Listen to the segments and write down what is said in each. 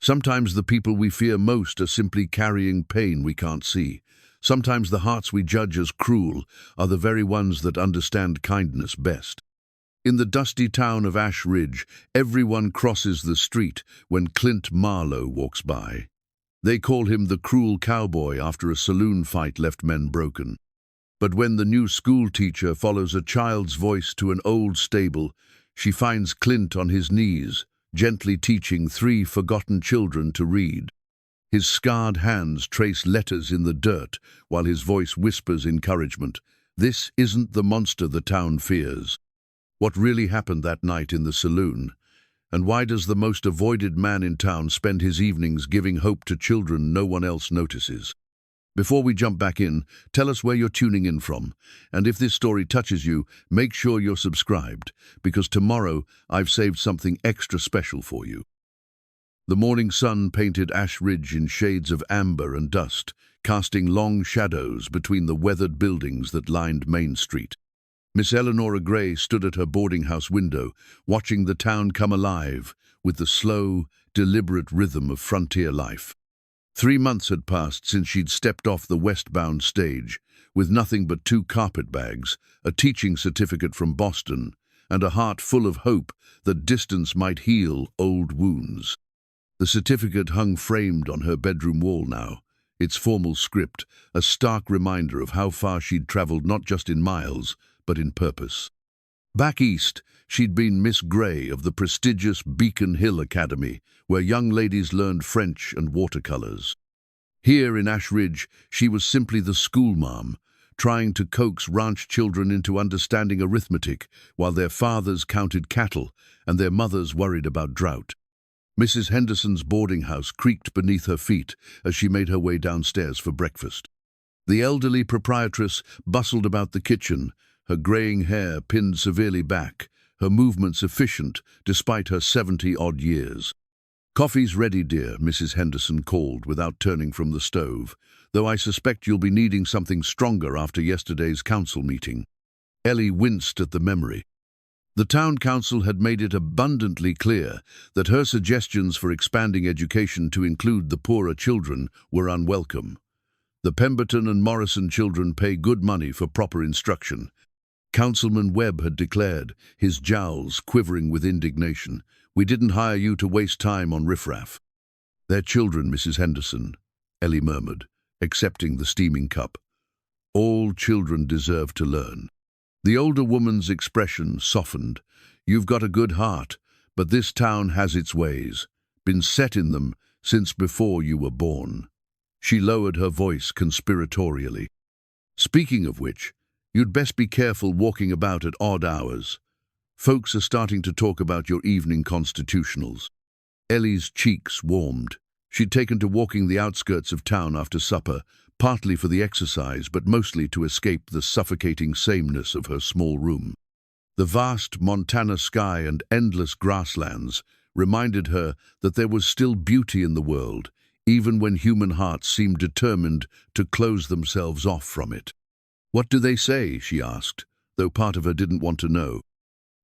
Sometimes the people we fear most are simply carrying pain we can't see. Sometimes the hearts we judge as cruel are the very ones that understand kindness best. In the dusty town of Ash Ridge, everyone crosses the street when Clint Marlowe walks by. They call him the cruel cowboy after a saloon fight left men broken. But when the new schoolteacher follows a child's voice to an old stable, she finds Clint on his knees, gently teaching 3 forgotten children to read. His scarred hands trace letters in the dirt, while his voice whispers encouragement. This isn't the monster the town fears. What really happened that night in the saloon? And why does the most avoided man in town spend his evenings giving hope to children no one else notices? Before we jump back in, tell us where you're tuning in from. And if this story touches you, make sure you're subscribed, because tomorrow I've saved something extra special for you. The morning sun painted Ash Ridge in shades of amber and dust, casting long shadows between the weathered buildings that lined Main Street. Miss Eleanor Gray stood at her boarding house window, watching the town come alive with the slow, deliberate rhythm of frontier life. 3 months had passed since she'd stepped off the westbound stage, with nothing but 2 carpetbags, a teaching certificate from Boston, and a heart full of hope that distance might heal old wounds. The certificate hung framed on her bedroom wall now, its formal script, a stark reminder of how far she'd traveled not just in miles, but in purpose. Back east, she'd been Miss Gray of the prestigious Beacon Hill Academy, where young ladies learned French and watercolors. Here in Ash Ridge, she was simply the schoolma'am, trying to coax ranch children into understanding arithmetic while their fathers counted cattle and their mothers worried about drought. Mrs. Henderson's boarding house creaked beneath her feet as she made her way downstairs for breakfast. The elderly proprietress bustled about the kitchen, her graying hair pinned severely back, her movements efficient despite her 70-odd years. "Coffee's ready, dear," Mrs. Henderson called without turning from the stove, "though I suspect you'll be needing something stronger after yesterday's council meeting." Ellie winced at the memory. The town council had made it abundantly clear that her suggestions for expanding education to include the poorer children were unwelcome. The Pemberton and Morrison children pay good money for proper instruction. Councilman Webb had declared, his jowls quivering with indignation. "We didn't hire you to waste time on riffraff." "They're children, Mrs. Henderson," Ellie murmured, accepting the steaming cup. "All children deserve to learn." The older woman's expression softened. "You've got a good heart, but this town has its ways, been set in them since before you were born." She lowered her voice conspiratorially. "Speaking of which, you'd best be careful walking about at odd hours. Folks are starting to talk about your evening constitutionals." Ellie's cheeks warmed. She'd taken to walking the outskirts of town after supper, partly for the exercise, but mostly to escape the suffocating sameness of her small room. The vast Montana sky and endless grasslands reminded her that there was still beauty in the world, even when human hearts seemed determined to close themselves off from it. "What do they say?" she asked, though part of her didn't want to know.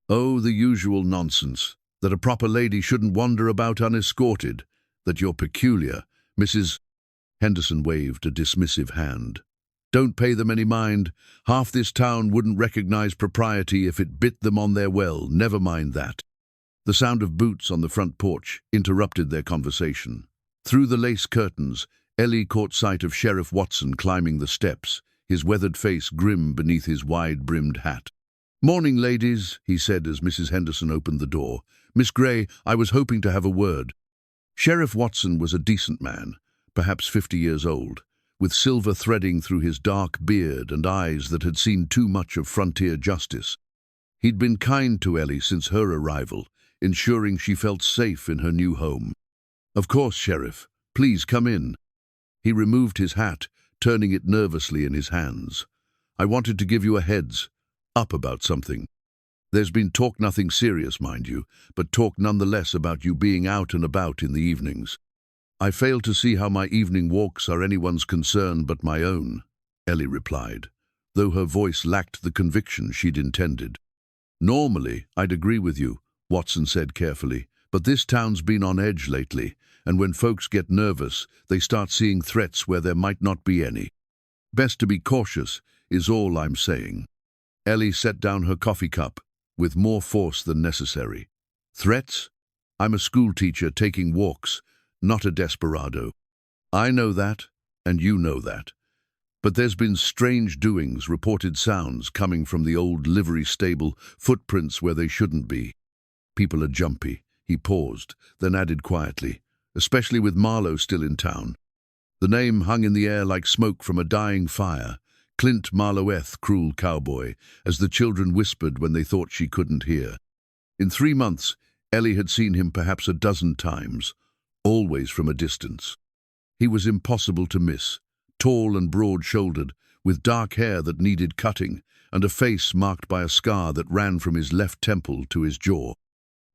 "Oh, the usual nonsense, that a proper lady shouldn't wander about unescorted, that you're peculiar." Mrs. Henderson waved a dismissive hand. "Don't pay them any mind. Half this town wouldn't recognize propriety if it bit them on their well, never mind that." The sound of boots on the front porch interrupted their conversation. Through the lace curtains, Ellie caught sight of Sheriff Watson climbing the steps, his weathered face grim beneath his wide-brimmed hat. "Morning, ladies," he said as Mrs. Henderson opened the door. "Miss Gray, I was hoping to have a word." Sheriff Watson was a decent man, perhaps 50 years old, with silver threading through his dark beard and eyes that had seen too much of frontier justice. He'd been kind to Ellie since her arrival, ensuring she felt safe in her new home. "Of course, Sheriff. Please come in." He removed his hat, turning it nervously in his hands. "I wanted to give you a heads up about something. There's been talk, nothing serious, mind you, but talk nonetheless about you being out and about in the evenings." "I fail to see how my evening walks are anyone's concern but my own," Ellie replied, though her voice lacked the conviction she'd intended. "Normally, I'd agree with you," Watson said carefully, "but this town's been on edge lately, and when folks get nervous, they start seeing threats where there might not be any. Best to be cautious, is all I'm saying. Ellie set down her coffee cup, with more force than necessary. Threats? I'm a schoolteacher taking walks, not a desperado. I know that, and you know that. But there's been strange doings, reported sounds coming from the old livery stable, footprints where they shouldn't be. People are jumpy. He paused, then added quietly, especially with Marlowe still in town. The name hung in the air like smoke from a dying fire. Clint Marlowe, cruel cowboy, as the children whispered when they thought she couldn't hear. In 3 months, Ellie had seen him perhaps a dozen times, always from a distance. He was impossible to miss, tall and broad-shouldered, with dark hair that needed cutting, and a face marked by a scar that ran from his left temple to his jaw.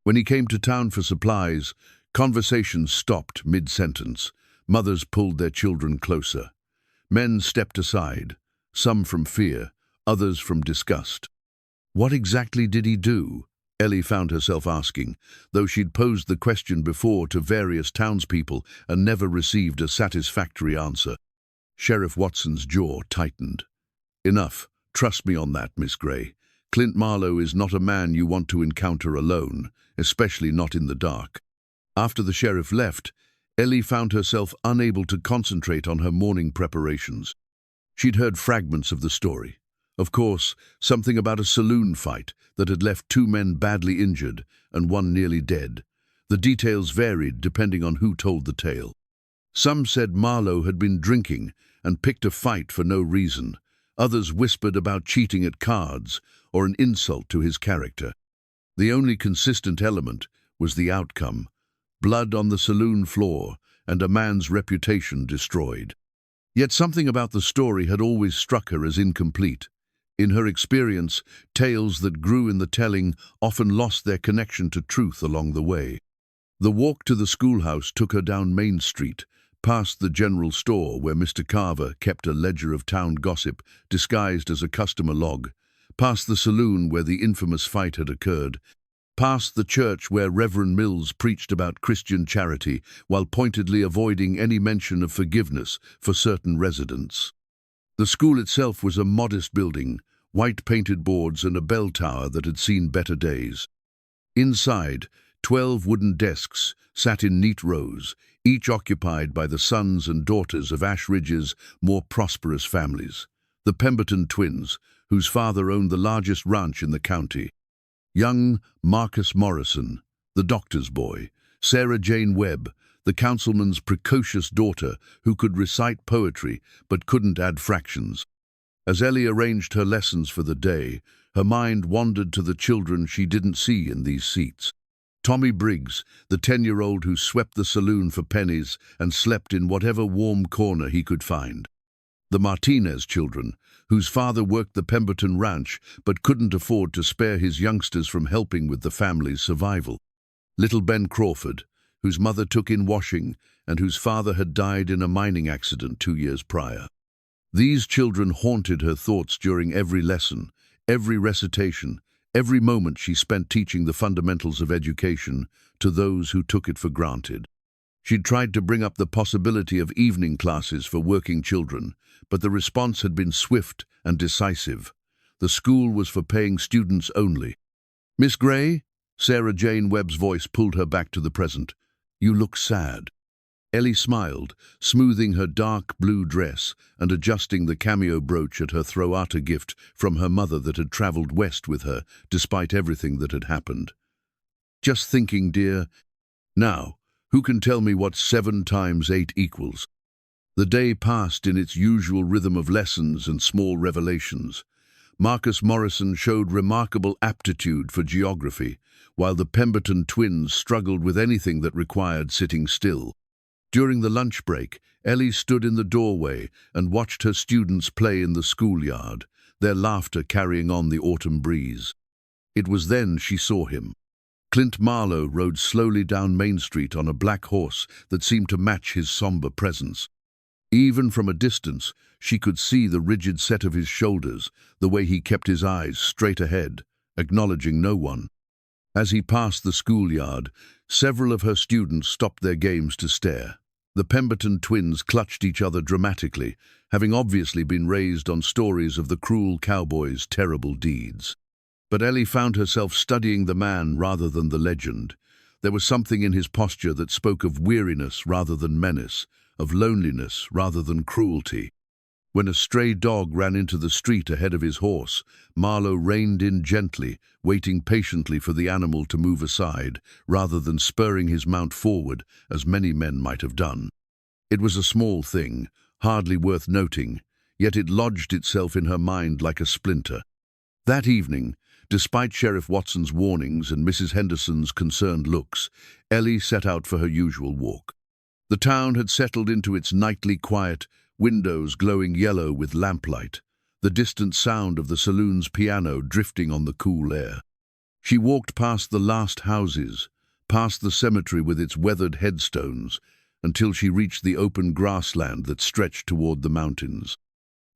When he came to town for supplies, conversations stopped mid-sentence. Mothers pulled their children closer. Men stepped aside, some from fear, others from disgust. What exactly did he do? Ellie found herself asking, though she'd posed the question before to various townspeople and never received a satisfactory answer. Sheriff Watson's jaw tightened. Enough. Trust me on that, Miss Gray. Clint Marlowe is not a man you want to encounter alone, especially not in the dark. After the sheriff left, Ellie found herself unable to concentrate on her morning preparations. She'd heard fragments of the story. Of course, something about a saloon fight that had left 2 men badly injured and 1 nearly dead. The details varied depending on who told the tale. Some said Marlowe had been drinking and picked a fight for no reason. Others whispered about cheating at cards or an insult to his character. The only consistent element was the outcome: blood on the saloon floor and a man's reputation destroyed. Yet something about the story had always struck her as incomplete. In her experience, tales that grew in the telling often lost their connection to truth along the way. The walk to the schoolhouse took her down Main Street, past the general store where Mr. Carver kept a ledger of town gossip disguised as a customer log, past the saloon where the infamous fight had occurred, past the church where Reverend Mills preached about Christian charity while pointedly avoiding any mention of forgiveness for certain residents. The school itself was a modest building, white-painted boards and a bell tower that had seen better days. Inside, 12 wooden desks sat in neat rows, each occupied by the sons and daughters of Ash Ridge's more prosperous families. The Pemberton twins, whose father owned the largest ranch in the county. Young Marcus Morrison, the doctor's boy. Sarah Jane Webb, the councilman's precocious daughter who could recite poetry but couldn't add fractions. As Ellie arranged her lessons for the day, her mind wandered to the children she didn't see in these seats. Tommy Briggs, the 10-year-old who swept the saloon for pennies and slept in whatever warm corner he could find. The Martinez children, whose father worked the Pemberton ranch but couldn't afford to spare his youngsters from helping with the family's survival. Little Ben Crawford, whose mother took in washing and whose father had died in a mining accident 2 years prior. These children haunted her thoughts during every lesson, every recitation, every moment she spent teaching the fundamentals of education to those who took it for granted. She'd tried to bring up the possibility of evening classes for working children, but the response had been swift and decisive. The school was for paying students only. "Miss Gray?" Sarah Jane Webb's voice pulled her back to the present. "You look sad." Ellie smiled, smoothing her dark blue dress and adjusting the cameo brooch at her throwata gift from her mother that had traveled west with her, despite everything that had happened. "Just thinking, dear. Now, who can tell me what 7 times 8 equals?" The day passed in its usual rhythm of lessons and small revelations. Marcus Morrison showed remarkable aptitude for geography, while the Pemberton twins struggled with anything that required sitting still. During the lunch break, Ellie stood in the doorway and watched her students play in the schoolyard, their laughter carrying on the autumn breeze. It was then she saw him. Clint Marlowe rode slowly down Main Street on a black horse that seemed to match his somber presence. Even from a distance, she could see the rigid set of his shoulders, the way he kept his eyes straight ahead, acknowledging no one. As he passed the schoolyard, Several of her students stopped their games to stare. The Pemberton twins clutched each other dramatically, having obviously been raised on stories of the cruel cowboy's terrible deeds. But Ellie found herself studying the man rather than the legend. There was something in his posture that spoke of weariness rather than menace, of loneliness rather than cruelty. When a stray dog ran into the street ahead of his horse, Marlowe reined in gently, waiting patiently for the animal to move aside, rather than spurring his mount forward, as many men might have done. It was a small thing, hardly worth noting, yet it lodged itself in her mind like a splinter. That evening, despite Sheriff Watson's warnings and Mrs. Henderson's concerned looks, Ellie set out for her usual walk. The town had settled into its nightly quiet, windows glowing yellow with lamplight, the distant sound of the saloon's piano drifting on the cool air. She walked past the last houses, past the cemetery with its weathered headstones, until she reached the open grassland that stretched toward the mountains.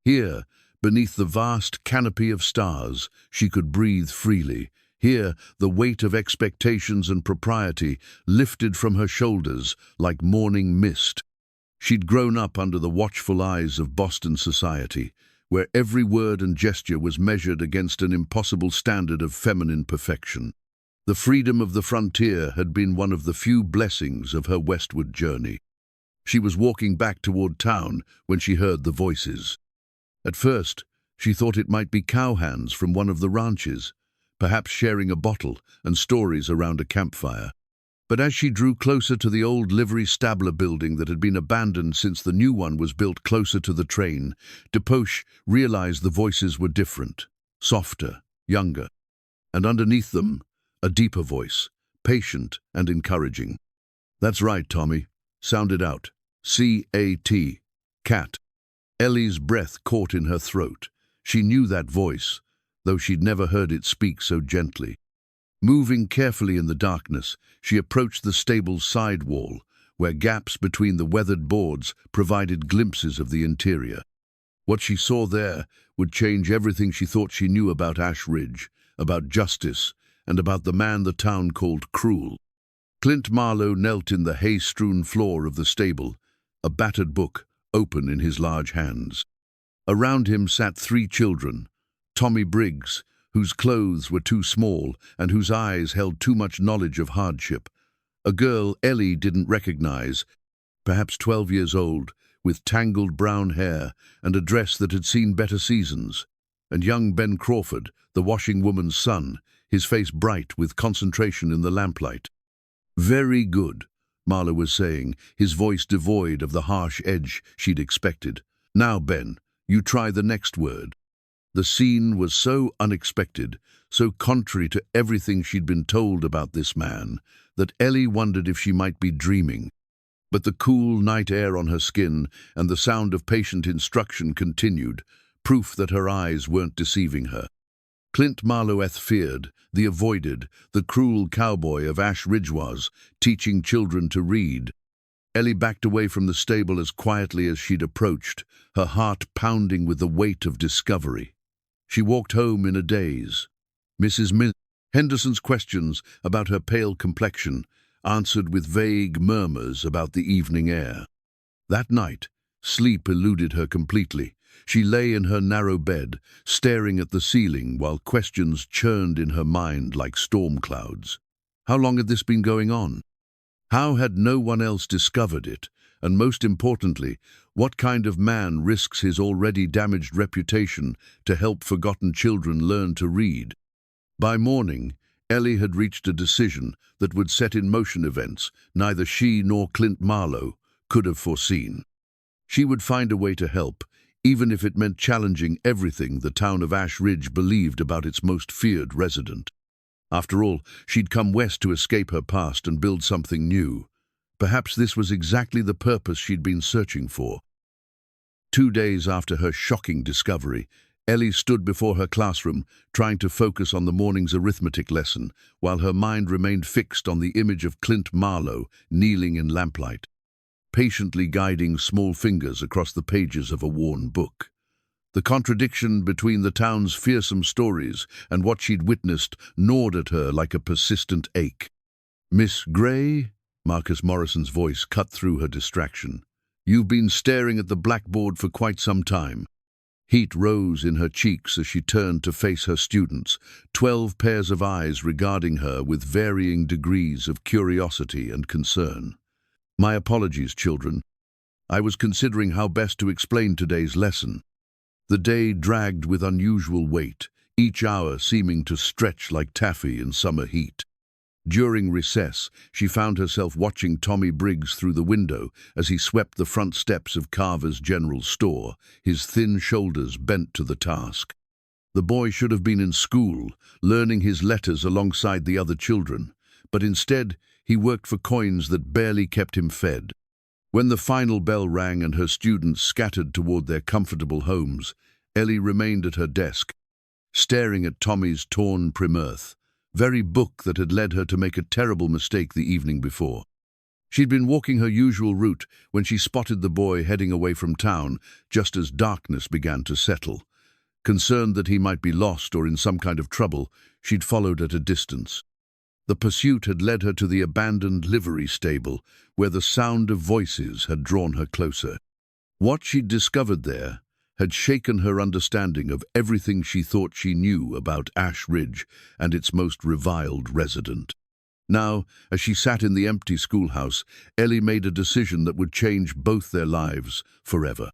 Here, beneath the vast canopy of stars, she could breathe freely. Here, the weight of expectations and propriety lifted from her shoulders like morning mist. She'd grown up under the watchful eyes of Boston society, where every word and gesture was measured against an impossible standard of feminine perfection. The freedom of the frontier had been one of the few blessings of her westward journey. She was walking back toward town when she heard the voices. At first, she thought it might be cowhands from one of the ranches, perhaps sharing a bottle and stories around a campfire. But as she drew closer to the old livery stabler building that had been abandoned since the new one was built closer to the train, DePoche realized the voices were different, softer, younger, and underneath them, a deeper voice, patient and encouraging. "That's right, Tommy," sounded out. C-A-T, cat. Ellie's breath caught in her throat. She knew that voice, though she'd never heard it speak so gently. Moving carefully in the darkness, she approached the stable's side wall, where gaps between the weathered boards provided glimpses of the interior. What she saw there would change everything she thought she knew about Ash Ridge, about justice, and about the man the town called cruel. Clint Marlowe knelt in the hay-strewn floor of the stable, a battered book open in his large hands. Around him sat 3 children, Tommy Briggs, whose clothes were too small and whose eyes held too much knowledge of hardship. A girl Ellie didn't recognize, perhaps 12 years old, with tangled brown hair and a dress that had seen better seasons. And young Ben Crawford, the washing woman's son, his face bright with concentration in the lamplight. "Very good," Marlowe was saying, his voice devoid of the harsh edge she'd expected. "Now, Ben, you try the next word." The scene was so unexpected, so contrary to everything she'd been told about this man, that Ellie wondered if she might be dreaming. But the cool night air on her skin and the sound of patient instruction continued, proof that her eyes weren't deceiving her. Clint Marlowe feared, the avoided, the cruel cowboy of Ash Ridge was, teaching children to read. Ellie backed away from the stable as quietly as she'd approached, her heart pounding with the weight of discovery. She walked home in a daze. Mrs. Henderson's questions about her pale complexion answered with vague murmurs about the evening air. That night, sleep eluded her completely. She lay in her narrow bed, staring at the ceiling while questions churned in her mind like storm clouds. How long had this been going on? How had no one else discovered it? And most importantly, what kind of man risks his already damaged reputation to help forgotten children learn to read? By morning, Ellie had reached a decision that would set in motion events neither she nor Clint Marlowe could have foreseen. She would find a way to help, even if it meant challenging everything the town of Ash Ridge believed about its most feared resident. After all, she'd come west to escape her past and build something new. Perhaps this was exactly the purpose she'd been searching for. 2 days after her shocking discovery, Ellie stood before her classroom, trying to focus on the morning's arithmetic lesson, while her mind remained fixed on the image of Clint Marlowe kneeling in lamplight, patiently guiding small fingers across the pages of a worn book. The contradiction between the town's fearsome stories and what she'd witnessed gnawed at her like a persistent ache. Miss Gray? Marcus Morrison's voice cut through her distraction. You've been staring at the blackboard for quite some time. Heat rose in her cheeks as she turned to face her students, 12 pairs of eyes regarding her with varying degrees of curiosity and concern. My apologies, children. I was considering how best to explain today's lesson. The day dragged with unusual weight, each hour seeming to stretch like taffy in summer heat. During recess, she found herself watching Tommy Briggs through the window as he swept the front steps of Carver's General Store, his thin shoulders bent to the task. The boy should have been in school, learning his letters alongside the other children, but instead he worked for coins that barely kept him fed. When the final bell rang and her students scattered toward their comfortable homes, Ellie remained at her desk, staring at Tommy's torn primurth, very book that had led her to make a terrible mistake the evening before. She'd been walking her usual route when she spotted the boy heading away from town just as darkness began to settle. Concerned that he might be lost or in some kind of trouble, she'd followed at a distance. The pursuit had led her to the abandoned livery stable, where the sound of voices had drawn her closer. What she'd discovered there had shaken her understanding of everything she thought she knew about Ash Ridge and its most reviled resident. Now, as she sat in the empty schoolhouse, Ellie made a decision that would change both their lives forever.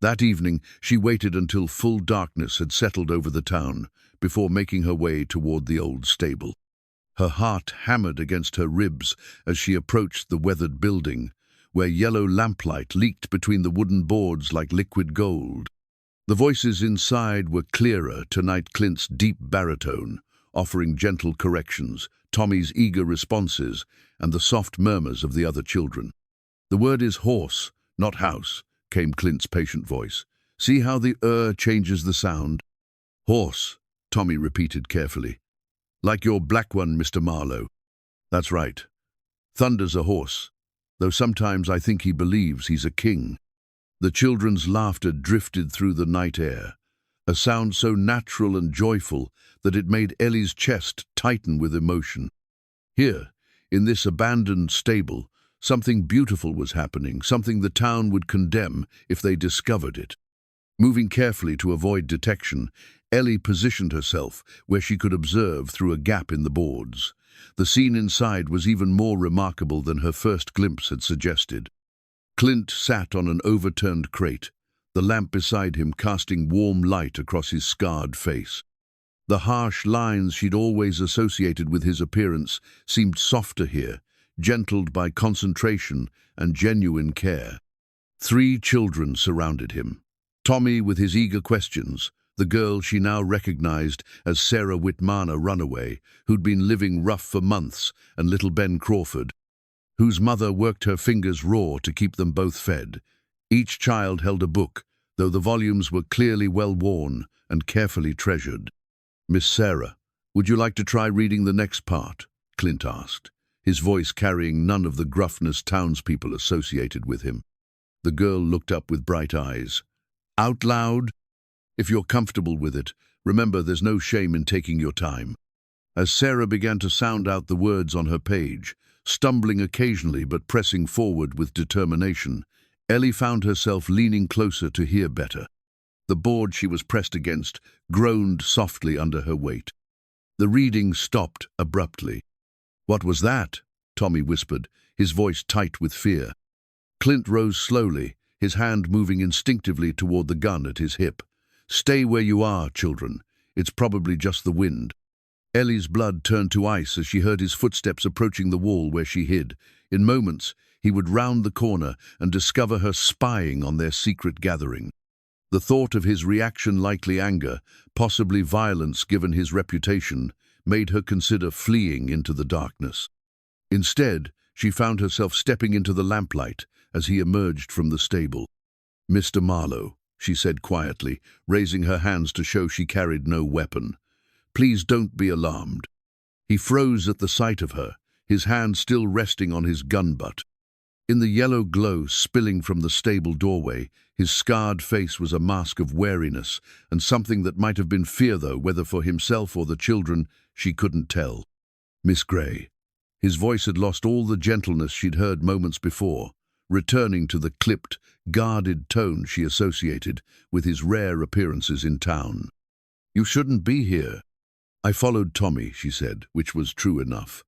That evening, she waited until full darkness had settled over the town before making her way toward the old stable. Her heart hammered against her ribs as she approached the weathered building, where yellow lamplight leaked between the wooden boards like liquid gold. The voices inside were clearer tonight, Clint's deep baritone, offering gentle corrections, Tommy's eager responses, and the soft murmurs of the other children. The word is horse, not house, came Clint's patient voice. See how the changes the sound? Horse, Tommy repeated carefully. Like your black one, Mr. Marlowe. That's right. Thunder's a horse, though sometimes I think he believes he's a king. The children's laughter drifted through the night air, a sound so natural and joyful that it made Ellie's chest tighten with emotion. Here, in this abandoned stable, something beautiful was happening, something the town would condemn if they discovered it. Moving carefully to avoid detection, Ellie positioned herself where she could observe through a gap in the boards. The scene inside was even more remarkable than her first glimpse had suggested. Clint sat on an overturned crate, the lamp beside him casting warm light across his scarred face. The harsh lines she'd always associated with his appearance seemed softer here, gentled by concentration and genuine care. 3 children surrounded him. Tommy with his eager questions, the girl she now recognized as Sarah Whitmana Runaway, who'd been living rough for months, and little Ben Crawford, whose mother worked her fingers raw to keep them both fed. Each child held a book, though the volumes were clearly well worn and carefully treasured. Miss Sarah, would you like to try reading the next part? Clint asked, his voice carrying none of the gruffness townspeople associated with him. The girl looked up with bright eyes. Out loud? If you're comfortable with it, remember there's no shame in taking your time. As Sarah began to sound out the words on her page, stumbling occasionally but pressing forward with determination, Ellie found herself leaning closer to hear better. The board she was pressed against groaned softly under her weight. The reading stopped abruptly. What was that? Tommy whispered, his voice tight with fear. Clint rose slowly, his hand moving instinctively toward the gun at his hip. Stay where you are, children. It's probably just the wind. Ellie's blood turned to ice as she heard his footsteps approaching the wall where she hid. In moments, he would round the corner and discover her spying on their secret gathering. The thought of his reaction, likely anger, possibly violence given his reputation, made her consider fleeing into the darkness. Instead, she found herself stepping into the lamplight as he emerged from the stable. Mr. Marlowe, she said quietly, raising her hands to show she carried no weapon. Please don't be alarmed. He froze at the sight of her, his hand still resting on his gun butt. In the yellow glow spilling from the stable doorway, his scarred face was a mask of wariness, and something that might have been fear, though, whether for himself or the children, she couldn't tell. Miss Gray. His voice had lost all the gentleness she'd heard moments before, returning to the clipped, guarded tone she associated with his rare appearances in town. "You shouldn't be here." "I followed Tommy," she said, which was true enough.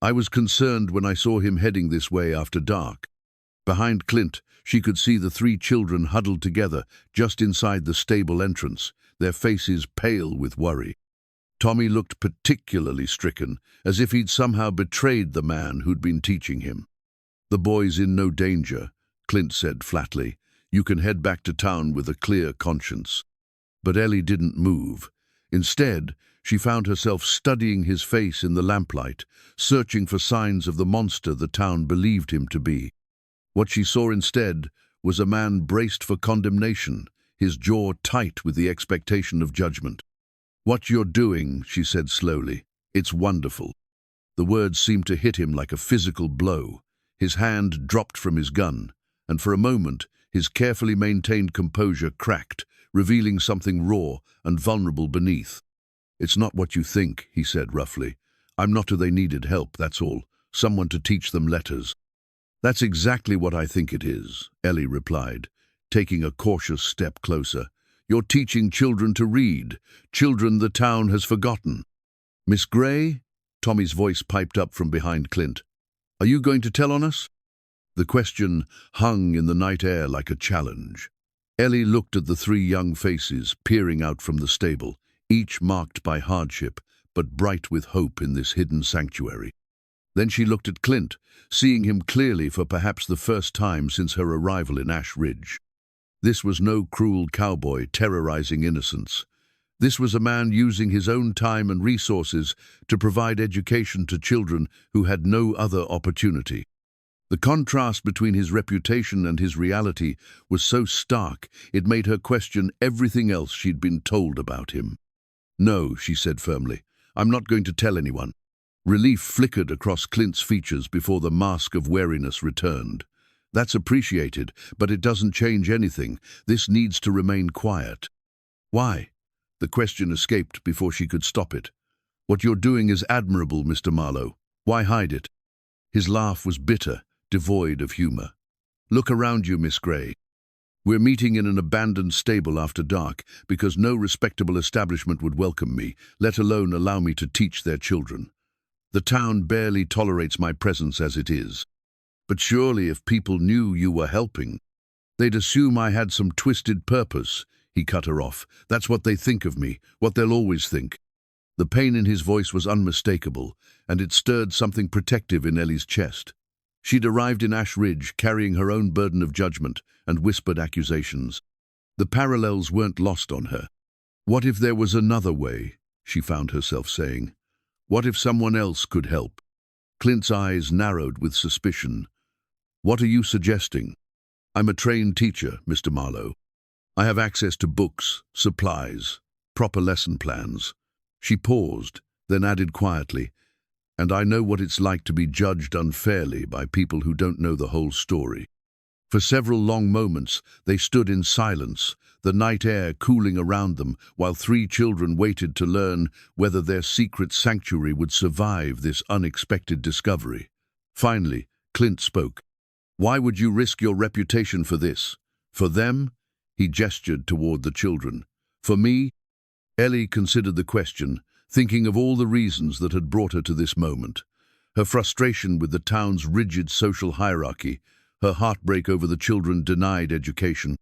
"I was concerned when I saw him heading this way after dark." Behind Clint, she could see the three children huddled together just inside the stable entrance, their faces pale with worry. Tommy looked particularly stricken, as if he'd somehow betrayed the man who'd been teaching him. "The boy's in no danger," Clint said flatly. "You can head back to town with a clear conscience." But Ellie didn't move. Instead, she found herself studying his face in the lamplight, searching for signs of the monster the town believed him to be. What she saw instead was a man braced for condemnation, his jaw tight with the expectation of judgment. "What you're doing," she said slowly, "it's wonderful." The words seemed to hit him like a physical blow. His hand dropped from his gun, and for a moment his carefully maintained composure cracked, revealing something raw and vulnerable beneath. "It's not what you think," he said roughly. "I'm not who they needed help, that's all. Someone to teach them letters." "That's exactly what I think it is," Ellie replied, taking a cautious step closer. "You're teaching children to read, children the town has forgotten." "Miss Gray?" Tommy's voice piped up from behind Clint. "Are you going to tell on us?" The question hung in the night air like a challenge. Ellie looked at the three young faces peering out from the stable, each marked by hardship, but bright with hope in this hidden sanctuary. Then she looked at Clint, seeing him clearly for perhaps the first time since her arrival in Ash Ridge. This was no cruel cowboy terrorizing innocents. This was a man using his own time and resources to provide education to children who had no other opportunity. The contrast between his reputation and his reality was so stark it made her question everything else she'd been told about him. "No," she said firmly, "I'm not going to tell anyone." Relief flickered across Clint's features before the mask of wariness returned. "That's appreciated, but it doesn't change anything. This needs to remain quiet." "Why?" The question escaped before she could stop it. "What you're doing is admirable, Mr. Marlowe. Why hide it?" His laugh was bitter, devoid of humor. "Look around you, Miss Gray. We're meeting in an abandoned stable after dark because no respectable establishment would welcome me, let alone allow me to teach their children. The town barely tolerates my presence as it is. But surely if people knew you were helping, they'd assume I had some twisted purpose." He cut her off. "That's what they think of me, what they'll always think." The pain in his voice was unmistakable, and it stirred something protective in Ellie's chest. She'd arrived in Ash Ridge carrying her own burden of judgment and whispered accusations. The parallels weren't lost on her. "What if there was another way?" she found herself saying. "What if someone else could help?" Clint's eyes narrowed with suspicion. "What are you suggesting?" "I'm a trained teacher, Mr. Marlowe. I have access to books, supplies, proper lesson plans." She paused, then added quietly, "And I know what it's like to be judged unfairly by people who don't know the whole story." For several long moments, they stood in silence, the night air cooling around them, while three children waited to learn whether their secret sanctuary would survive this unexpected discovery. Finally, Clint spoke. "Why would you risk your reputation for this? For them?" He gestured toward the children. "For me?" Ellie considered the question, thinking of all the reasons that had brought her to this moment. Her frustration with the town's rigid social hierarchy, her heartbreak over the children denied education,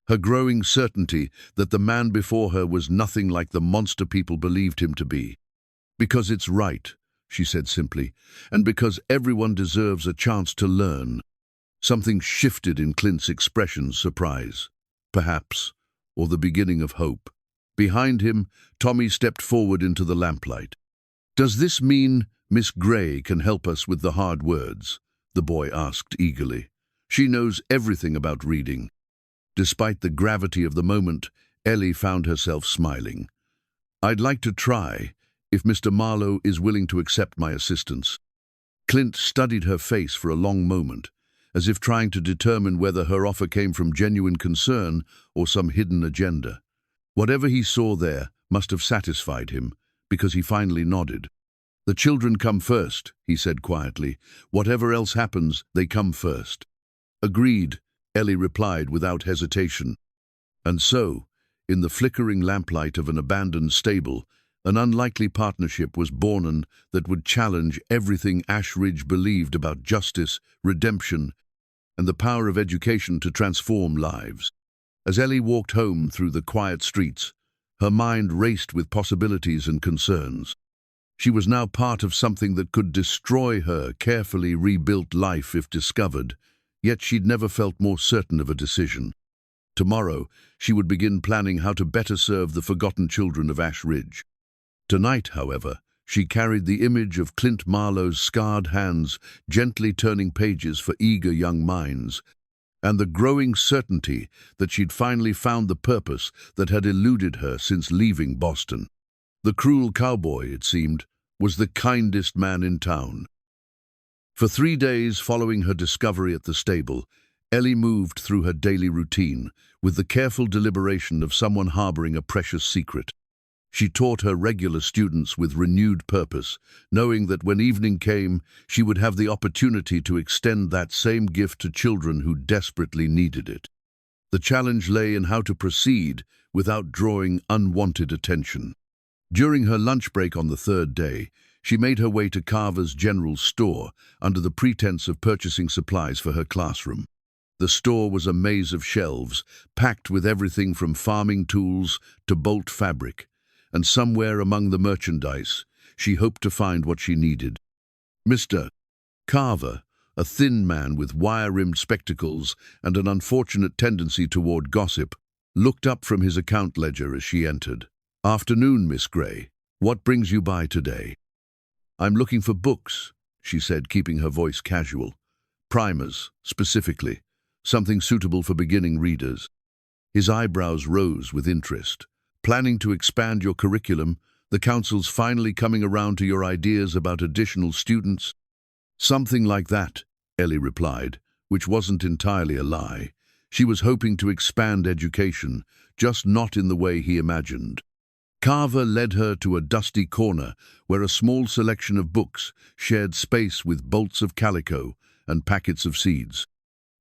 her growing certainty that the man before her was nothing like the monster people believed him to be. "Because it's right," she said simply, "and because everyone deserves a chance to learn." Something shifted in Clint's expression, surprise, perhaps, or the beginning of hope. Behind him, Tommy stepped forward into the lamplight. "Does this mean Miss Gray can help us with the hard words?" the boy asked eagerly. "She knows everything about reading." Despite the gravity of the moment, Ellie found herself smiling. "I'd like to try, if Mr. Marlowe is willing to accept my assistance." Clint studied her face for a long moment, as if trying to determine whether her offer came from genuine concern or some hidden agenda. Whatever he saw there must have satisfied him, because he finally nodded. "The children come first," he said quietly. "Whatever else happens, they come first." "Agreed," Ellie replied without hesitation. And so, in the flickering lamplight of an abandoned stable, an unlikely partnership was born that would challenge everything Ash Ridge believed about justice, redemption, and the power of education to transform lives. As Ellie walked home through the quiet streets, her mind raced with possibilities and concerns. She was now part of something that could destroy her carefully rebuilt life if discovered, yet she'd never felt more certain of a decision. Tomorrow, she would begin planning how to better serve the forgotten children of Ash Ridge. Tonight, however, she carried the image of Clint Marlowe's scarred hands gently turning pages for eager young minds, and the growing certainty that she'd finally found the purpose that had eluded her since leaving Boston. The cruel cowboy, it seemed, was the kindest man in town. For 3 days following her discovery at the stable, Ellie moved through her daily routine with the careful deliberation of someone harboring a precious secret. She taught her regular students with renewed purpose, knowing that when evening came, she would have the opportunity to extend that same gift to children who desperately needed it. The challenge lay in how to proceed without drawing unwanted attention. During her lunch break on the 3rd day, she made her way to Carver's general store under the pretense of purchasing supplies for her classroom. The store was a maze of shelves, packed with everything from farming tools to bolt fabric, and somewhere among the merchandise, she hoped to find what she needed. Mr. Carver, a thin man with wire-rimmed spectacles and an unfortunate tendency toward gossip, looked up from his account ledger as she entered. "Afternoon, Miss Gray. What brings you by today?" "I'm looking for books," she said, keeping her voice casual. "Primers, specifically. Something suitable for beginning readers." His eyebrows rose with interest. "Planning to expand your curriculum? The council's finally coming around to your ideas about additional students?" "Something like that," Ellie replied, which wasn't entirely a lie. She was hoping to expand education, just not in the way he imagined. Carver led her to a dusty corner where a small selection of books shared space with bolts of calico and packets of seeds.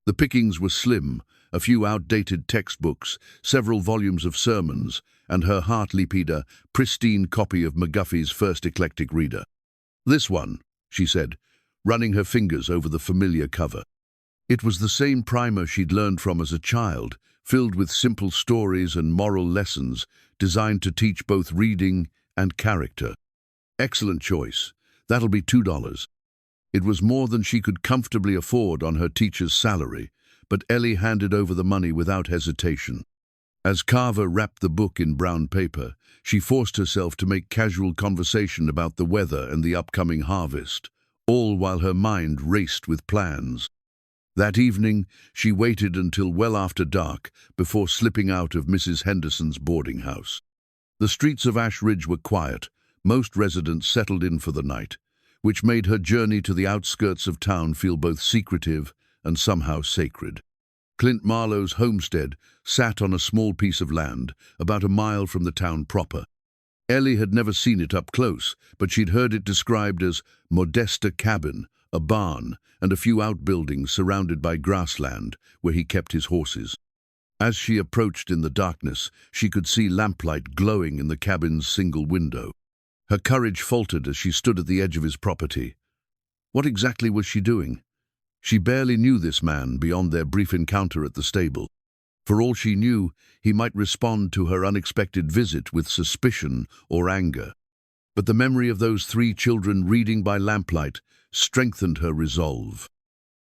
The pickings were slim, a few outdated textbooks, several volumes of sermons, and her heart-leaping pristine copy of McGuffey's First Eclectic Reader. "This one," she said, running her fingers over the familiar cover. It was the same primer she'd learned from as a child, filled with simple stories and moral lessons designed to teach both reading and character. "Excellent choice. That'll be $2. It was more than she could comfortably afford on her teacher's salary, but Ellie handed over the money without hesitation. As Carver wrapped the book in brown paper, she forced herself to make casual conversation about the weather and the upcoming harvest, all while her mind raced with plans. That evening, she waited until well after dark before slipping out of Mrs. Henderson's boarding house. The streets of Ash Ridge were quiet, most residents settled in for the night, which made her journey to the outskirts of town feel both secretive and somehow sacred. Clint Marlowe's homestead sat on a small piece of land, about a mile from the town proper. Ellie had never seen it up close, but she'd heard it described as modesta cabin, a barn, and a few outbuildings surrounded by grassland where he kept his horses. As she approached in the darkness, she could see lamplight glowing in the cabin's single window. Her courage faltered as she stood at the edge of his property. What exactly was she doing? She barely knew this man beyond their brief encounter at the stable. For all she knew, he might respond to her unexpected visit with suspicion or anger. But the memory of those 3 children reading by lamplight strengthened her resolve.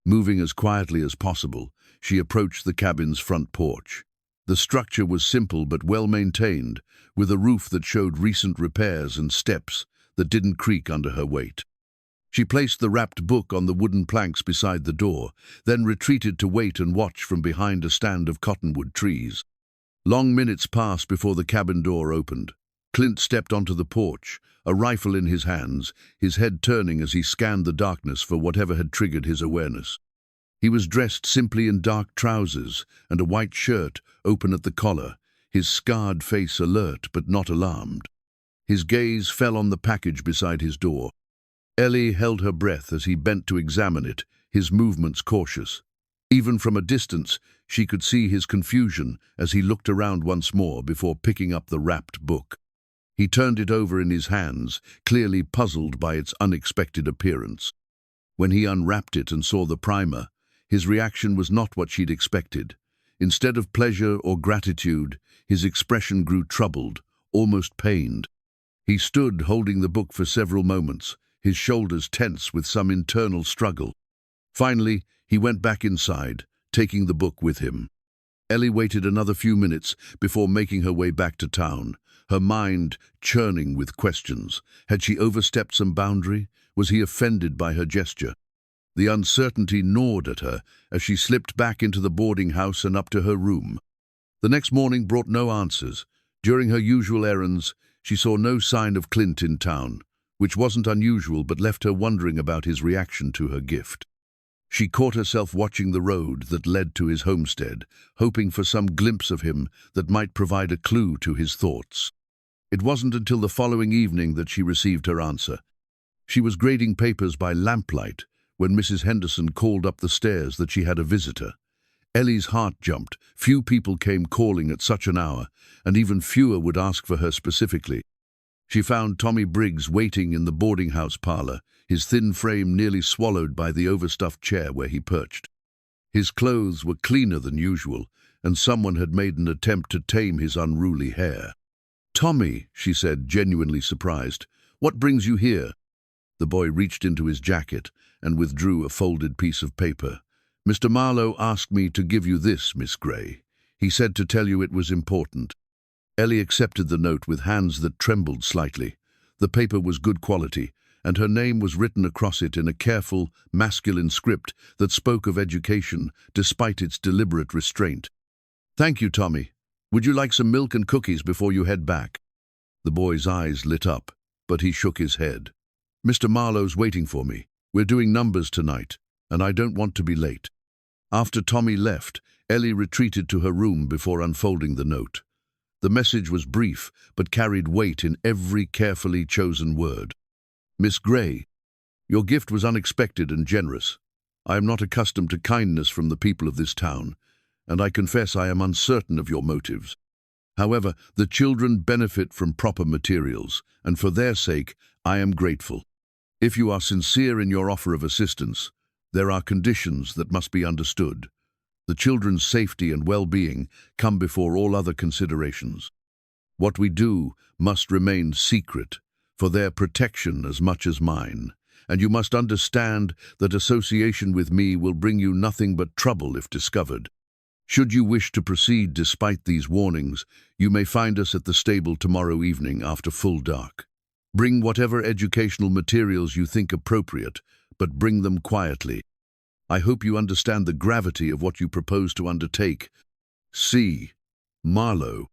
Moving as quietly as possible, she approached the cabin's front porch. The structure was simple but well-maintained, with a roof that showed recent repairs and steps that didn't creak under her weight. She placed the wrapped book on the wooden planks beside the door, then retreated to wait and watch from behind a stand of cottonwood trees. Long minutes passed before the cabin door opened. Clint stepped onto the porch, a rifle in his hands, his head turning as he scanned the darkness for whatever had triggered his awareness. He was dressed simply in dark trousers and a white shirt open at the collar, his scarred face alert but not alarmed. His gaze fell on the package beside his door. Ellie held her breath as he bent to examine it, his movements cautious. Even from a distance, she could see his confusion as he looked around once more before picking up the wrapped book. He turned it over in his hands, clearly puzzled by its unexpected appearance. When he unwrapped it and saw the primer, his reaction was not what she'd expected. Instead of pleasure or gratitude, his expression grew troubled, almost pained. He stood holding the book for several moments, his shoulders tense with some internal struggle. Finally, he went back inside, taking the book with him. Ellie waited another few minutes before making her way back to town, her mind churning with questions. Had she overstepped some boundary? Was he offended by her gesture? The uncertainty gnawed at her as she slipped back into the boarding house and up to her room. The next morning brought no answers. During her usual errands, she saw no sign of Clint in town, which wasn't unusual but left her wondering about his reaction to her gift. She caught herself watching the road that led to his homestead, hoping for some glimpse of him that might provide a clue to his thoughts. It wasn't until the following evening that she received her answer. She was grading papers by lamplight when Mrs. Henderson called up the stairs that she had a visitor. Ellie's heart jumped. Few people came calling at such an hour, and even fewer would ask for her specifically. She found Tommy Briggs waiting in the boarding house parlor, his thin frame nearly swallowed by the overstuffed chair where he perched. His clothes were cleaner than usual, and someone had made an attempt to tame his unruly hair. "Tommy," she said, genuinely surprised, "what brings you here?" The boy reached into his jacket and withdrew a folded piece of paper. "Mr. Marlowe asked me to give you this, Miss Gray. He said to tell you it was important." Ellie accepted the note with hands that trembled slightly. The paper was good quality, and her name was written across it in a careful, masculine script that spoke of education despite its deliberate restraint. "Thank you, Tommy. Would you like some milk and cookies before you head back?" The boy's eyes lit up, but he shook his head. "Mr. Marlowe's waiting for me. We're doing numbers tonight, and I don't want to be late." After Tommy left, Ellie retreated to her room before unfolding the note. The message was brief, but carried weight in every carefully chosen word. "Miss Gray, your gift was unexpected and generous. I am not accustomed to kindness from the people of this town, and I confess I am uncertain of your motives. However, the children benefit from proper materials, and for their sake, I am grateful. If you are sincere in your offer of assistance, there are conditions that must be understood. The children's safety and well-being come before all other considerations. What we do must remain secret, for their protection as much as mine, and you must understand that association with me will bring you nothing but trouble if discovered. Should you wish to proceed despite these warnings, you may find us at the stable tomorrow evening after full dark. Bring whatever educational materials you think appropriate, but bring them quietly. I hope you understand the gravity of what you propose to undertake. C. Marlowe."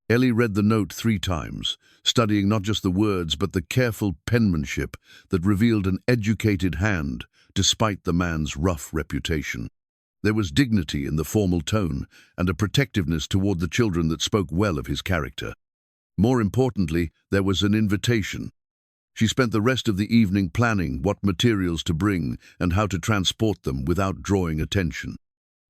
Ellie read the note 3 times, studying not just the words but the careful penmanship that revealed an educated hand despite the man's rough reputation. There was dignity in the formal tone and a protectiveness toward the children that spoke well of his character. More importantly, there was an invitation. She spent the rest of the evening planning what materials to bring and how to transport them without drawing attention.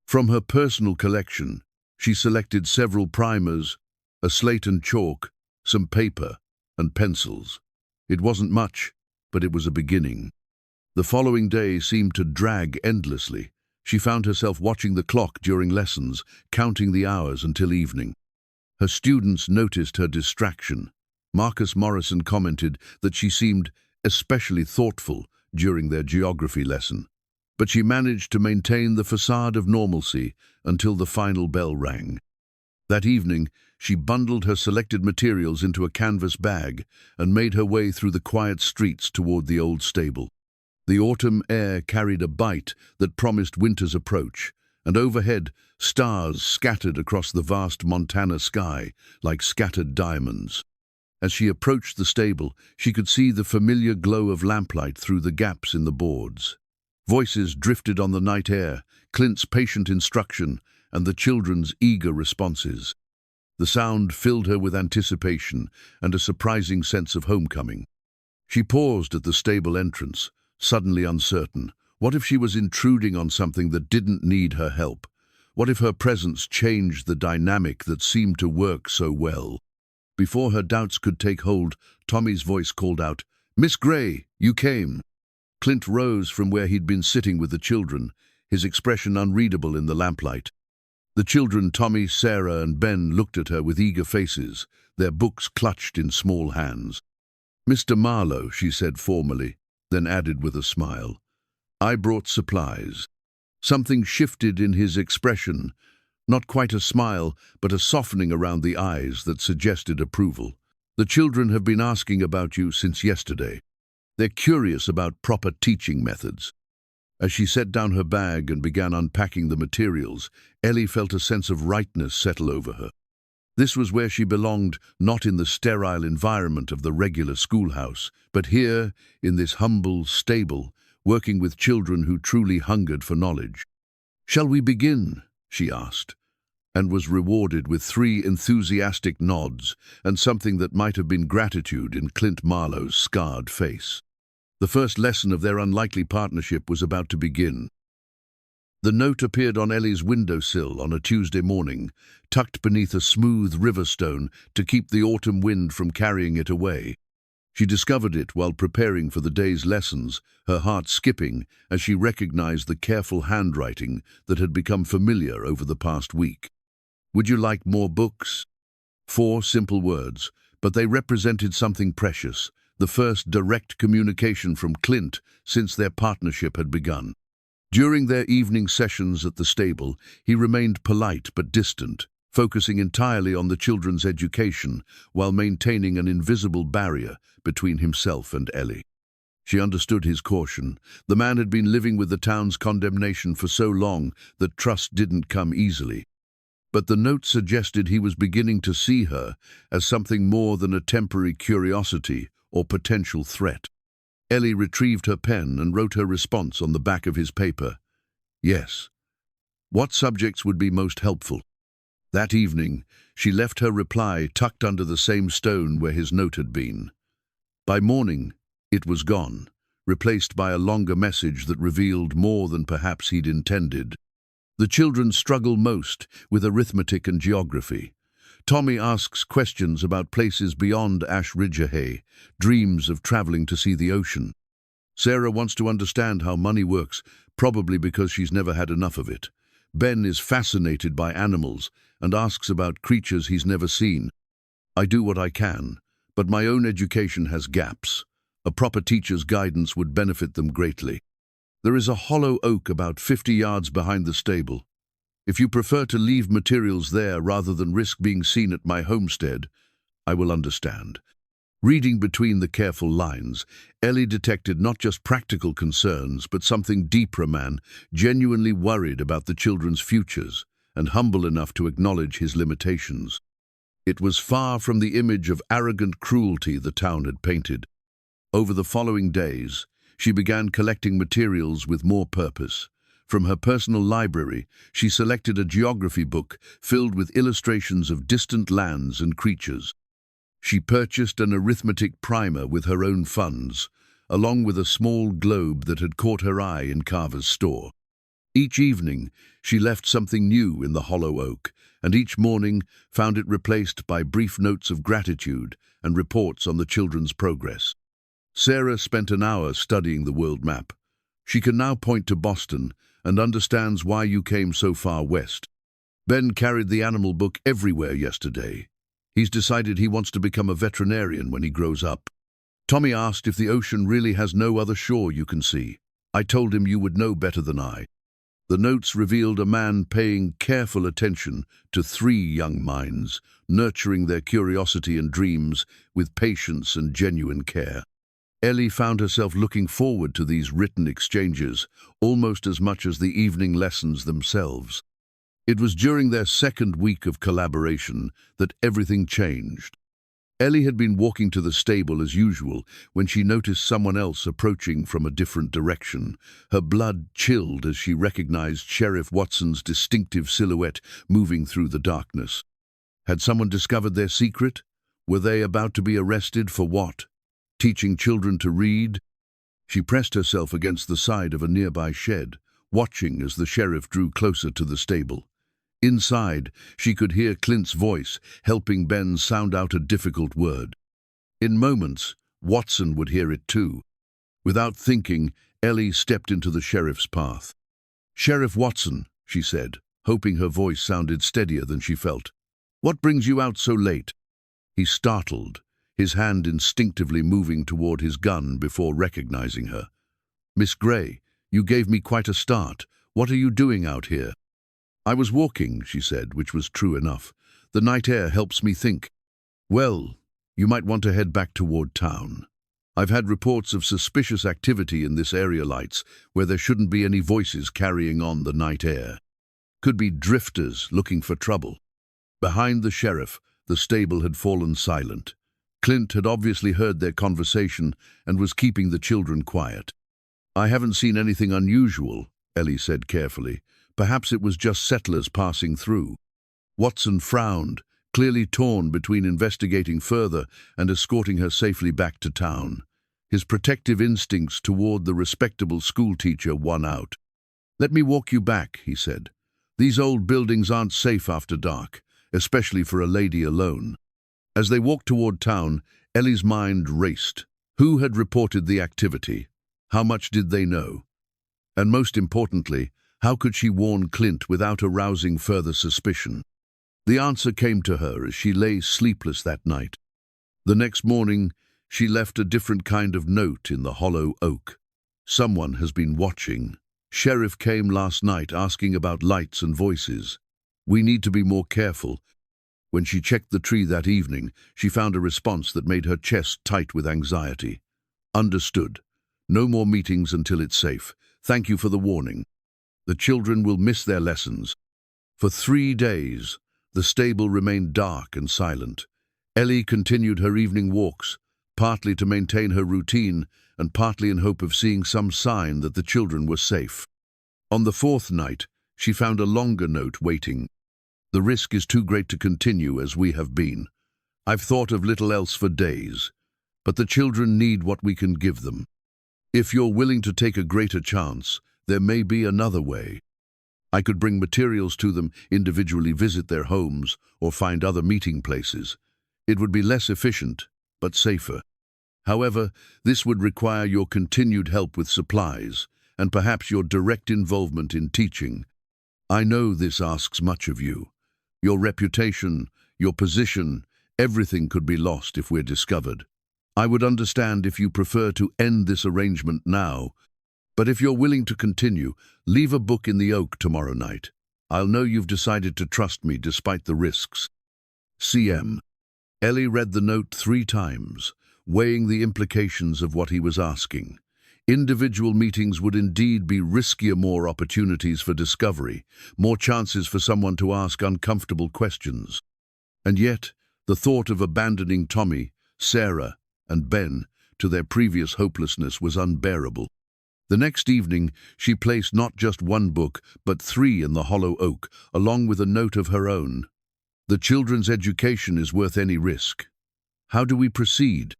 From her personal collection, she selected several primers, a slate and chalk, some paper, and pencils. It wasn't much, but it was a beginning. The following day seemed to drag endlessly. She found herself watching the clock during lessons, counting the hours until evening. Her students noticed her distraction. Marcus Morrison commented that she seemed especially thoughtful during their geography lesson, but she managed to maintain the facade of normalcy until the final bell rang. That evening, she bundled her selected materials into a canvas bag and made her way through the quiet streets toward the old stable. The autumn air carried a bite that promised winter's approach, and overhead, stars scattered across the vast Montana sky like scattered diamonds. As she approached the stable, she could see the familiar glow of lamplight through the gaps in the boards. Voices drifted on the night air, Clint's patient instruction, and the children's eager responses. The sound filled her with anticipation and a surprising sense of homecoming. She paused at the stable entrance, suddenly uncertain. What if she was intruding on something that didn't need her help? What if her presence changed the dynamic that seemed to work so well? Before her doubts could take hold, Tommy's voice called out, "Miss Gray, you came." Clint rose from where he'd been sitting with the children, his expression unreadable in the lamplight. The children, Tommy, Sarah, and Ben, looked at her with eager faces, their books clutched in small hands. "Mr. Marlowe," she said formally, then added with a smile, "I brought supplies." Something shifted in his expression, not quite a smile, but a softening around the eyes that suggested approval. "The children have been asking about you since yesterday. They're curious about proper teaching methods." As she set down her bag and began unpacking the materials, Ellie felt a sense of rightness settle over her. This was where she belonged, not in the sterile environment of the regular schoolhouse, but here, in this humble stable, working with children who truly hungered for knowledge. "Shall we begin?" she asked, and was rewarded with 3 enthusiastic nods and something that might have been gratitude in Clint Marlowe's scarred face. The first lesson of their unlikely partnership was about to begin. The note appeared on Ellie's windowsill on a Tuesday morning, tucked beneath a smooth river stone to keep the autumn wind from carrying it away. She discovered it while preparing for the day's lessons, her heart skipping as she recognized the careful handwriting that had become familiar over the past week. "Would you like more books?" 4 simple words, but they represented something precious, the first direct communication from Clint since their partnership had begun. During their evening sessions at the stable, he remained polite but distant, focusing entirely on the children's education while maintaining an invisible barrier between himself and Ellie. She understood his caution. The man had been living with the town's condemnation for so long that trust didn't come easily. But the note suggested he was beginning to see her as something more than a temporary curiosity or potential threat. Ellie retrieved her pen and wrote her response on the back of his paper. Yes. What subjects would be most helpful? That evening, she left her reply tucked under the same stone where his note had been. By morning, it was gone, replaced by a longer message that revealed more than perhaps he'd intended. The children struggle most with arithmetic and geography. Tommy asks questions about places beyond Ashridgehay, dreams of traveling to see the ocean. Sarah wants to understand how money works, probably because she's never had enough of it. Ben is fascinated by animals and asks about creatures he's never seen. I do what I can, but my own education has gaps. A proper teacher's guidance would benefit them greatly. There is a hollow oak about 50 yards behind the stable. If you prefer to leave materials there rather than risk being seen at my homestead, I will understand. Reading between the careful lines, Ellie detected not just practical concerns, but something deeper, a man genuinely worried about the children's futures and humble enough to acknowledge his limitations. It was far from the image of arrogant cruelty the town had painted. Over the following days, she began collecting materials with more purpose. From her personal library, she selected a geography book filled with illustrations of distant lands and creatures. She purchased an arithmetic primer with her own funds, along with a small globe that had caught her eye in Carver's store. Each evening, she left something new in the hollow oak, and each morning found it replaced by brief notes of gratitude and reports on the children's progress. Sarah spent an hour studying the world map. She can now point to Boston and understands why you came so far west. Ben carried the animal book everywhere yesterday. He's decided he wants to become a veterinarian when he grows up. Tommy asked if the ocean really has no other shore you can see. I told him you would know better than I. The notes revealed a man paying careful attention to 3 young minds, nurturing their curiosity and dreams with patience and genuine care. Ellie found herself looking forward to these written exchanges almost as much as the evening lessons themselves. It was during their second week of collaboration that everything changed. Ellie had been walking to the stable as usual when she noticed someone else approaching from a different direction. Her blood chilled as she recognized Sheriff Watson's distinctive silhouette moving through the darkness. Had someone discovered their secret? Were they about to be arrested for what? teaching children to read. She pressed herself against the side of a nearby shed, watching as the sheriff drew closer to the stable. Inside, she could hear Clint's voice, helping Ben sound out a difficult word. In moments, Watson would hear it too. Without thinking, Ellie stepped into the sheriff's path. "Sheriff Watson," she said, hoping her voice sounded steadier than she felt. "What brings you out so late?" He startled, his hand instinctively moving toward his gun before recognizing her. "Miss Gray, you gave me quite a start. What are you doing out here?" "I was walking," she said, which was true enough. "The night air helps me think." "Well, you might want to head back toward town. I've had reports of suspicious activity in this area lights where there shouldn't be any voices carrying on the night air. Could be drifters looking for trouble." Behind the sheriff, the stable had fallen silent. Clint had obviously heard their conversation and was keeping the children quiet. "I haven't seen anything unusual," Ellie said carefully. "Perhaps it was just settlers passing through." Watson frowned, clearly torn between investigating further and escorting her safely back to town. His protective instincts toward the respectable schoolteacher won out. "Let me walk you back," he said. "These old buildings aren't safe after dark, especially for a lady alone." As they walked toward town, Ellie's mind raced. Who had reported the activity? How much did they know? And most importantly, how could she warn Clint without arousing further suspicion? The answer came to her as she lay sleepless that night. The next morning, she left a different kind of note in the hollow oak. "Someone has been watching. Sheriff came last night asking about lights and voices. We need to be more careful." When she checked the tree that evening, she found a response that made her chest tight with anxiety. "Understood. No more meetings until it's safe. Thank you for the warning. The children will miss their lessons." For 3 days, the stable remained dark and silent. Ellie continued her evening walks, partly to maintain her routine and partly in hope of seeing some sign that the children were safe. On the 4th night, she found a longer note waiting. "The risk is too great to continue as we have been. I've thought of little else for days, but the children need what we can give them. If you're willing to take a greater chance, there may be another way. I could bring materials to them, individually visit their homes, or find other meeting places. It would be less efficient, but safer. However, this would require your continued help with supplies, and perhaps your direct involvement in teaching. I know this asks much of you. Your reputation, your position, everything could be lost if we're discovered. I would understand if you prefer to end this arrangement now, but if you're willing to continue, leave a book in the oak tomorrow night. I'll know you've decided to trust me despite the risks. CM." Ellie read the note 3 times, weighing the implications of what he was asking. Individual meetings would indeed be riskier, more opportunities for discovery, more chances for someone to ask uncomfortable questions. And yet, the thought of abandoning Tommy, Sarah, and Ben to their previous hopelessness was unbearable. The next evening, she placed not just 1 book, but 3 in the hollow oak, along with a note of her own. "The children's education is worth any risk. How do we proceed?"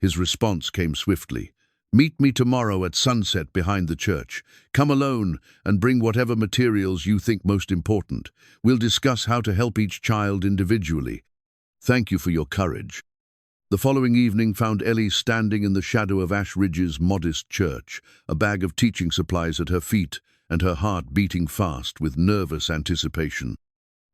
His response came swiftly. "Meet me tomorrow at sunset behind the church. Come alone and bring whatever materials you think most important. We'll discuss how to help each child individually. Thank you for your courage." The following evening found Ellie standing in the shadow of Ash Ridge's modest church, a bag of teaching supplies at her feet and her heart beating fast with nervous anticipation.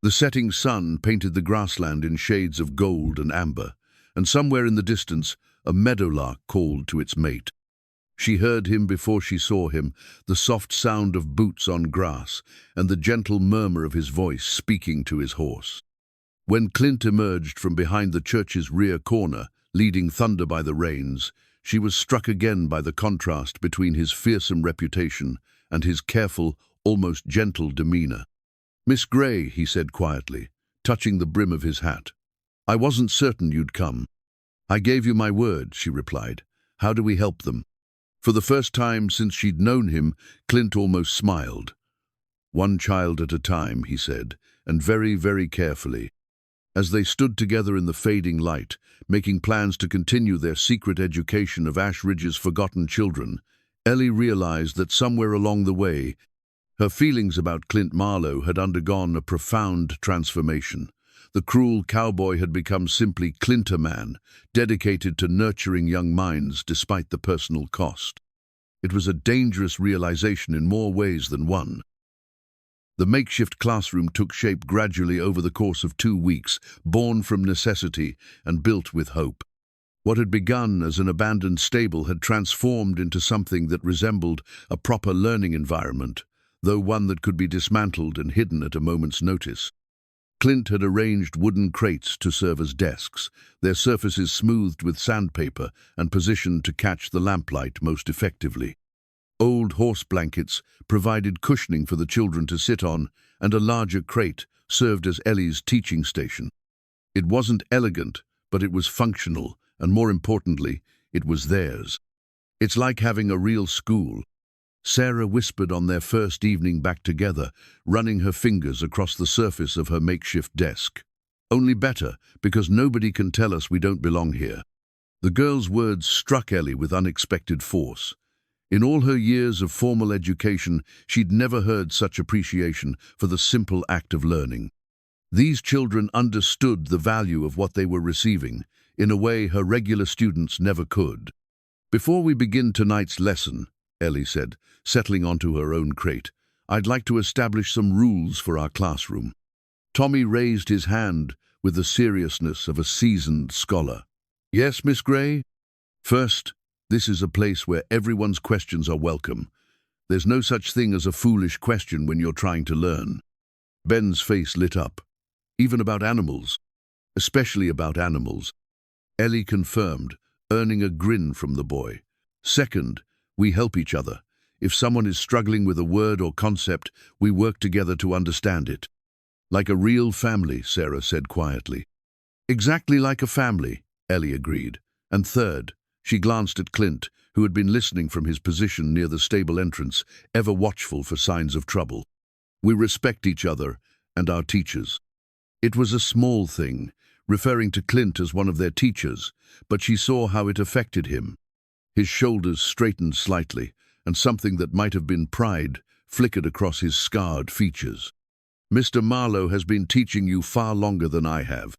The setting sun painted the grassland in shades of gold and amber, and somewhere in the distance, a meadowlark called to its mate. She heard him before she saw him, the soft sound of boots on grass and the gentle murmur of his voice speaking to his horse. When Clint emerged from behind the church's rear corner, leading Thunder by the reins, she was struck again by the contrast between his fearsome reputation and his careful, almost gentle demeanor. "Miss Gray," he said quietly, touching the brim of his hat. "I wasn't certain you'd come." "I gave you my word," she replied. "How do we help them?" For the first time since she'd known him, Clint almost smiled. "One child at a time," he said, "and very, very carefully. As they stood together in the fading light, making plans to continue their secret education of Ash Ridge's forgotten children, Ellie realized that somewhere along the way, her feelings about Clint Marlowe had undergone a profound transformation. The cruel cowboy had become simply Clint, a man, dedicated to nurturing young minds despite the personal cost. It was a dangerous realization in more ways than one. The makeshift classroom took shape gradually over the course of 2 weeks, born from necessity and built with hope. What had begun as an abandoned stable had transformed into something that resembled a proper learning environment, though one that could be dismantled and hidden at a moment's notice. Clint had arranged wooden crates to serve as desks, their surfaces smoothed with sandpaper and positioned to catch the lamplight most effectively. Old horse blankets provided cushioning for the children to sit on, and a larger crate served as Ellie's teaching station. It wasn't elegant, but it was functional, and more importantly, it was theirs. "It's like having a real school," Sarah whispered on their first evening back together, running her fingers across the surface of her makeshift desk. "Only better, because nobody can tell us we don't belong here." The girl's words struck Ellie with unexpected force. In all her years of formal education, she'd never heard such appreciation for the simple act of learning. These children understood the value of what they were receiving, in a way her regular students never could. "Before we begin tonight's lesson," Ellie said, settling onto her own crate, "I'd like to establish some rules for our classroom." Tommy raised his hand with the seriousness of a seasoned scholar. "Yes, Miss Gray?" "First, this is a place where everyone's questions are welcome. There's no such thing as a foolish question when you're trying to learn." Ben's face lit up. "Even about animals?" "Especially about animals," Ellie confirmed, earning a grin from the boy. "Second, we help each other. If someone is struggling with a word or concept, we work together to understand it." "Like a real family," Sarah said quietly. "Exactly like a family," Ellie agreed. "And third," she glanced at Clint, who had been listening from his position near the stable entrance, ever watchful for signs of trouble, "we respect each other and our teachers." It was a small thing, referring to Clint as one of their teachers, but she saw how it affected him. His shoulders straightened slightly, and something that might have been pride flickered across his scarred features. "Mr. Marlowe has been teaching you far longer than I have,"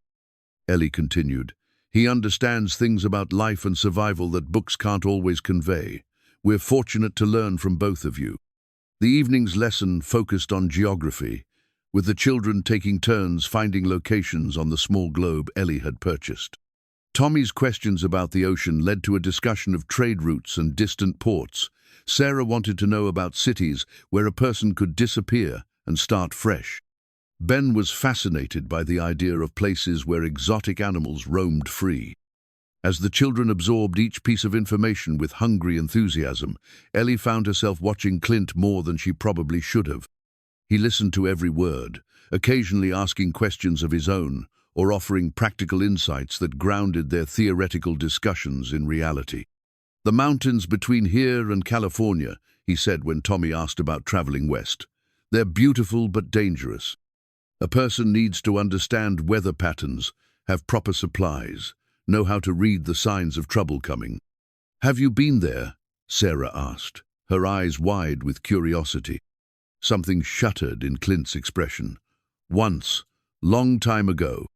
Ellie continued. "He understands things about life and survival that books can't always convey. We're fortunate to learn from both of you." The evening's lesson focused on geography, with the children taking turns finding locations on the small globe Ellie had purchased. Tommy's questions about the ocean led to a discussion of trade routes and distant ports. Sarah wanted to know about cities where a person could disappear and start fresh. Ben was fascinated by the idea of places where exotic animals roamed free. As the children absorbed each piece of information with hungry enthusiasm, Ellie found herself watching Clint more than she probably should have. He listened to every word, occasionally asking questions of his own, or offering practical insights that grounded their theoretical discussions in reality. "The mountains between here and California," he said when Tommy asked about traveling west. "They're beautiful but dangerous. A person needs to understand weather patterns, have proper supplies, know how to read the signs of trouble coming." "Have you been there?" Sarah asked, her eyes wide with curiosity. Something shuddered in Clint's expression. "Once, long time ago."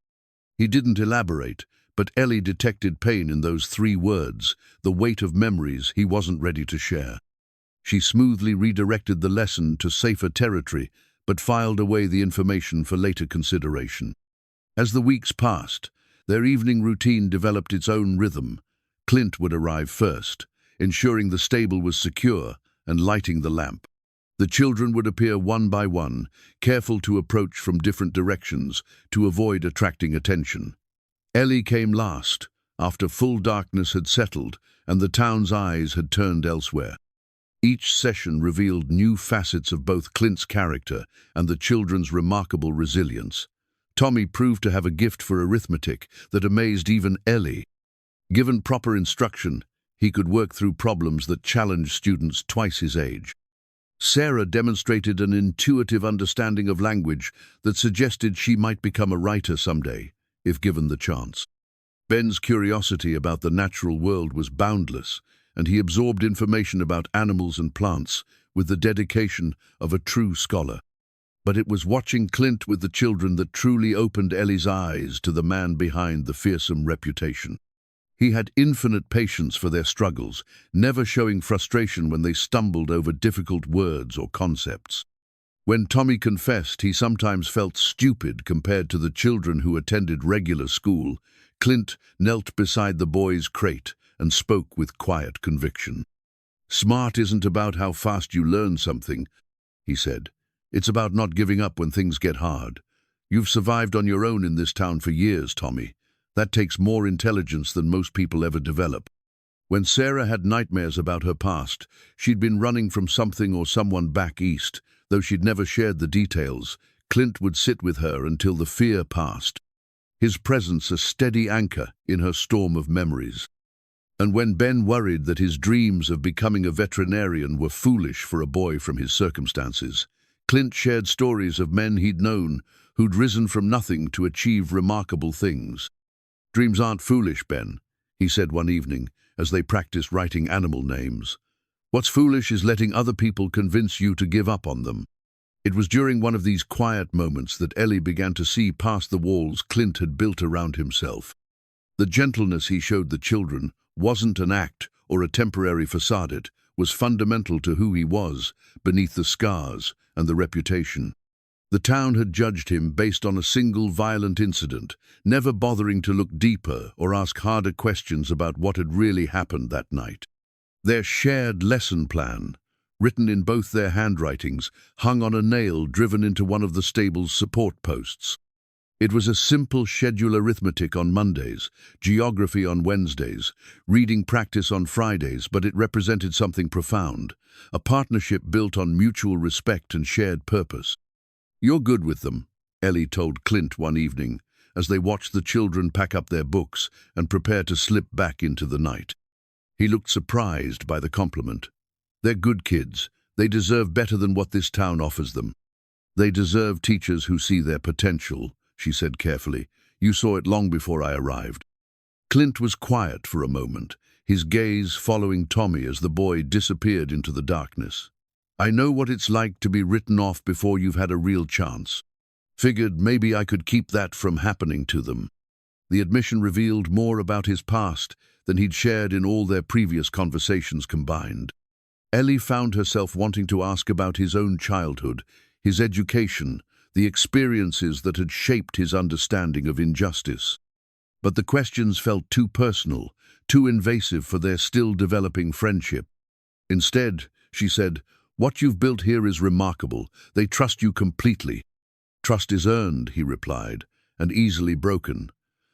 He didn't elaborate, but Ellie detected pain in those 3 words, the weight of memories he wasn't ready to share. She smoothly redirected the lesson to safer territory, but filed away the information for later consideration. As the weeks passed, their evening routine developed its own rhythm. Clint would arrive first, ensuring the stable was secure and lighting the lamp. The children would appear one by one, careful to approach from different directions to avoid attracting attention. Ellie came last, after full darkness had settled and the town's eyes had turned elsewhere. Each session revealed new facets of both Clint's character and the children's remarkable resilience. Tommy proved to have a gift for arithmetic that amazed even Ellie. Given proper instruction, he could work through problems that challenged students twice his age. Sarah demonstrated an intuitive understanding of language that suggested she might become a writer someday, if given the chance. Ben's curiosity about the natural world was boundless, and he absorbed information about animals and plants with the dedication of a true scholar. But it was watching Clint with the children that truly opened Ellie's eyes to the man behind the fearsome reputation. He had infinite patience for their struggles, never showing frustration when they stumbled over difficult words or concepts. When Tommy confessed he sometimes felt stupid compared to the children who attended regular school, Clint knelt beside the boy's crate and spoke with quiet conviction. "Smart isn't about how fast you learn something," he said. "It's about not giving up when things get hard. You've survived on your own in this town for years, Tommy. That takes more intelligence than most people ever develop." When Sarah had nightmares about her past, she'd been running from something or someone back east. Though she'd never shared the details, Clint would sit with her until the fear passed, his presence a steady anchor in her storm of memories. And when Ben worried that his dreams of becoming a veterinarian were foolish for a boy from his circumstances, Clint shared stories of men he'd known who'd risen from nothing to achieve remarkable things. "Dreams aren't foolish, Ben," he said one evening as they practiced writing animal names. "What's foolish is letting other people convince you to give up on them." It was during one of these quiet moments that Ellie began to see past the walls Clint had built around himself. The gentleness he showed the children wasn't an act or a temporary facade. It was fundamental to who he was, beneath the scars and the reputation. The town had judged him based on a single violent incident, never bothering to look deeper or ask harder questions about what had really happened that night. Their shared lesson plan, written in both their handwritings, hung on a nail driven into one of the stable's support posts. It was a simple schedule: arithmetic on Mondays, geography on Wednesdays, reading practice on Fridays, but it represented something profound, a partnership built on mutual respect and shared purpose. "You're good with them," Ellie told Clint one evening, as they watched the children pack up their books and prepare to slip back into the night. He looked surprised by the compliment. "They're good kids. They deserve better than what this town offers them." "They deserve teachers who see their potential," she said carefully. "You saw it long before I arrived." Clint was quiet for a moment, his gaze following Tommy as the boy disappeared into the darkness. "I know what it's like to be written off before you've had a real chance. Figured maybe I could keep that from happening to them." The admission revealed more about his past than he'd shared in all their previous conversations combined. Ellie found herself wanting to ask about his own childhood, his education, the experiences that had shaped his understanding of injustice. But the questions felt too personal, too invasive for their still developing friendship. Instead, she said, "What you've built here is remarkable. They trust you completely." "Trust is earned," he replied, "and easily broken.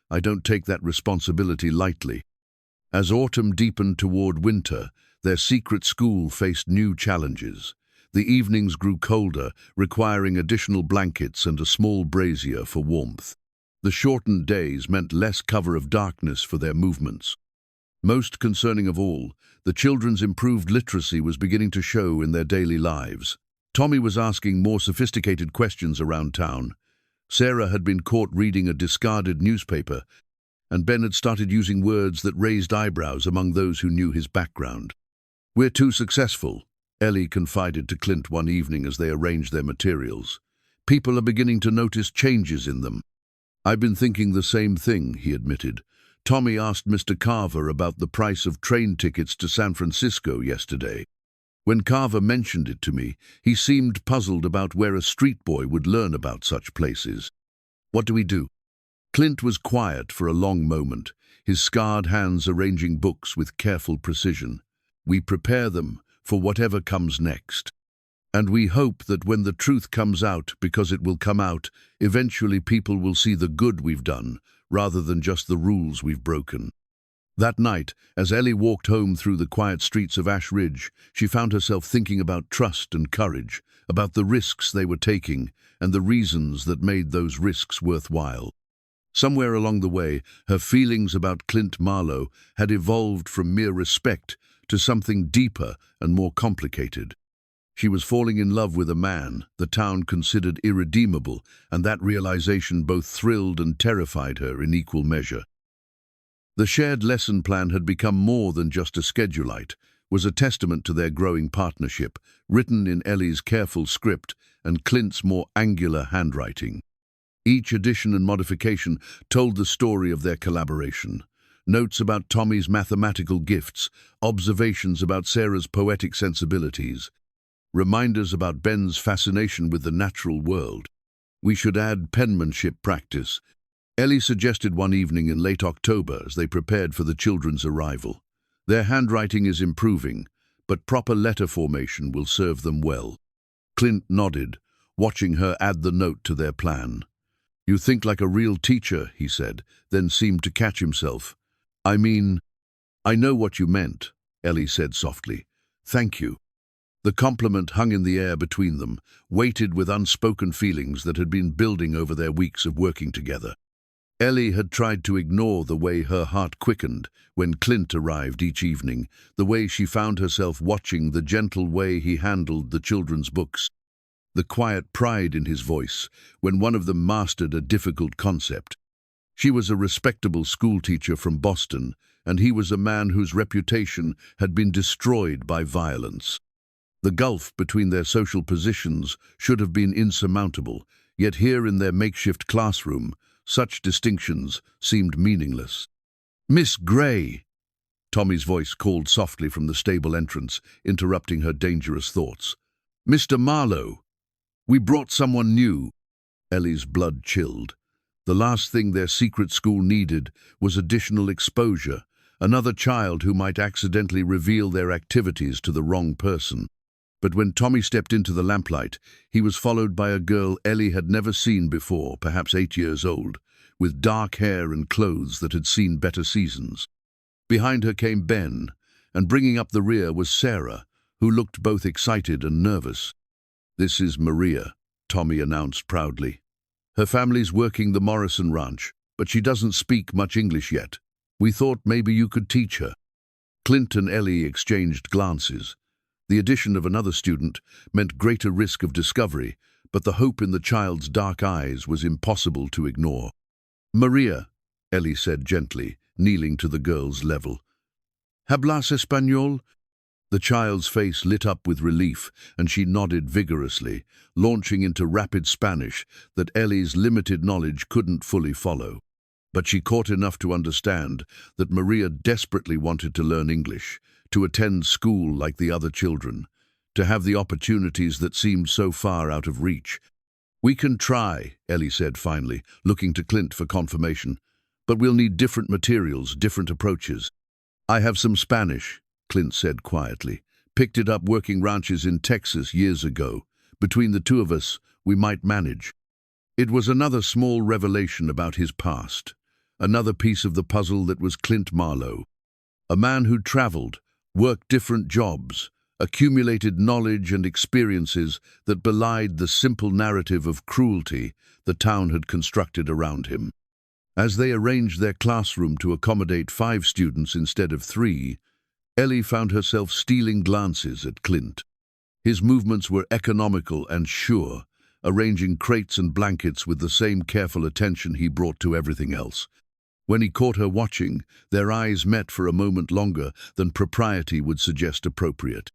I don't take that responsibility lightly." As autumn deepened toward winter, their secret school faced new challenges. The evenings grew colder, requiring additional blankets and a small brazier for warmth. The shortened days meant less cover of darkness for their movements. Most concerning of all, the children's improved literacy was beginning to show in their daily lives. Tommy was asking more sophisticated questions around town. Sarah had been caught reading a discarded newspaper, and Ben had started using words that raised eyebrows among those who knew his background. "We're too successful," Ellie confided to Clint one evening as they arranged their materials. "People are beginning to notice changes in them." "I've been thinking the same thing," he admitted. "Tommy asked Mr. Carver about the price of train tickets to San Francisco yesterday. When Carver mentioned it to me, he seemed puzzled about where a street boy would learn about such places. What do we do?" Clint was quiet for a long moment, his scarred hands arranging books with careful precision. "We prepare them for whatever comes next. And we hope that when the truth comes out, because it will come out, eventually people will see the good we've done, rather than just the rules we've broken." That night, as Ellie walked home through the quiet streets of Ash Ridge, she found herself thinking about trust and courage, about the risks they were taking, and the reasons that made those risks worthwhile. Somewhere along the way, her feelings about Clint Marlowe had evolved from mere respect to something deeper and more complicated. She was falling in love with a man the town considered irredeemable, and that realization both thrilled and terrified her in equal measure. The shared lesson plan had become more than just a schedulite, was a testament to their growing partnership, written in Ellie's careful script and Clint's more angular handwriting. Each addition and modification told the story of their collaboration. Notes about Tommy's mathematical gifts, observations about Sarah's poetic sensibilities, reminders about Ben's fascination with the natural world. We should add penmanship practice. Ellie suggested one evening in late October as they prepared for the children's arrival. Their handwriting is improving, but proper letter formation will serve them well. Clint nodded, watching her add the note to their plan. "You think like a real teacher," he said, then seemed to catch himself. "I mean, I know what you meant," Ellie said softly. "Thank you." The compliment hung in the air between them, weighted with unspoken feelings that had been building over their weeks of working together. Ellie had tried to ignore the way her heart quickened when Clint arrived each evening, the way she found herself watching the gentle way he handled the children's books, the quiet pride in his voice when one of them mastered a difficult concept. She was a respectable schoolteacher from Boston, and he was a man whose reputation had been destroyed by violence. The gulf between their social positions should have been insurmountable, yet here in their makeshift classroom, such distinctions seemed meaningless. "Miss Gray!" Tommy's voice called softly from the stable entrance, interrupting her dangerous thoughts. "Mr. Marlowe! We brought someone new." Ellie's blood chilled. The last thing their secret school needed was additional exposure, another child who might accidentally reveal their activities to the wrong person. But when Tommy stepped into the lamplight, he was followed by a girl Ellie had never seen before, perhaps 8 years old, with dark hair and clothes that had seen better seasons. Behind her came Ben, and bringing up the rear was Sarah, who looked both excited and nervous. "This is Maria," Tommy announced proudly. "Her family's working the Morrison Ranch, but she doesn't speak much English yet. We thought maybe you could teach her." Clint and Ellie exchanged glances. The addition of another student meant greater risk of discovery, but the hope in the child's dark eyes was impossible to ignore. "Maria," Ellie said gently, kneeling to the girl's level. "Hablas español?" The child's face lit up with relief, and she nodded vigorously, launching into rapid Spanish that Ellie's limited knowledge couldn't fully follow. But she caught enough to understand that Maria desperately wanted to learn English, to attend school like the other children, to have the opportunities that seemed so far out of reach. "We can try," Ellie said finally, looking to Clint for confirmation. "But we'll need different materials, different approaches." "I have some Spanish," Clint said quietly. "Picked it up working ranches in Texas years ago. Between the two of us, we might manage." It was another small revelation about his past, another piece of the puzzle that was Clint Marlowe. A man who'd traveled, worked different jobs, accumulated knowledge and experiences that belied the simple narrative of cruelty the town had constructed around him. As they arranged their classroom to accommodate 5 students instead of 3, Ellie found herself stealing glances at Clint. His movements were economical and sure, arranging crates and blankets with the same careful attention he brought to everything else. When he caught her watching, their eyes met for a moment longer than propriety would suggest appropriate.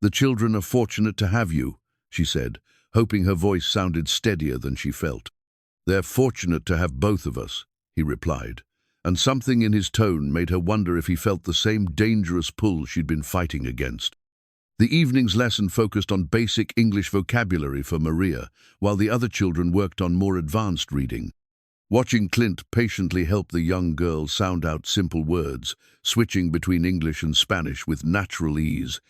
"The children are fortunate to have you," she said, hoping her voice sounded steadier than she felt. "They're fortunate to have both of us," he replied, and something in his tone made her wonder if he felt the same dangerous pull she'd been fighting against. The evening's lesson focused on basic English vocabulary for Maria, while the other children worked on more advanced reading. Watching Clint patiently help the young girl sound out simple words, switching between English and Spanish with natural ease,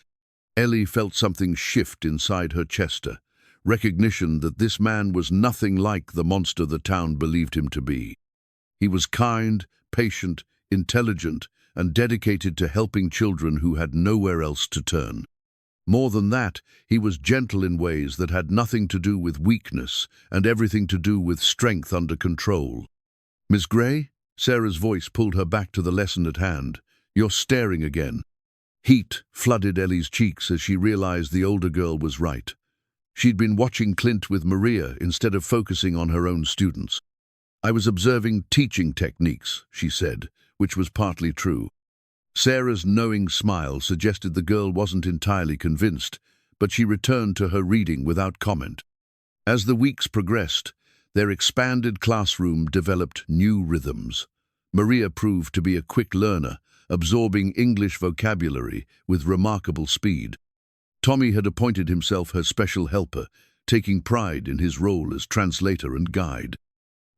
Ellie felt something shift inside her chest, recognition that this man was nothing like the monster the town believed him to be. He was kind, patient, intelligent, and dedicated to helping children who had nowhere else to turn. More than that, he was gentle in ways that had nothing to do with weakness and everything to do with strength under control. "Miss Gray?" Sarah's voice pulled her back to the lesson at hand. "You're staring again." Heat flooded Ellie's cheeks as she realized the older girl was right. She'd been watching Clint with Maria instead of focusing on her own students. "I was observing teaching techniques," she said, which was partly true. Sarah's knowing smile suggested the girl wasn't entirely convinced, but she returned to her reading without comment. As the weeks progressed, their expanded classroom developed new rhythms. Maria proved to be a quick learner, absorbing English vocabulary with remarkable speed. Tommy had appointed himself her special helper, taking pride in his role as translator and guide.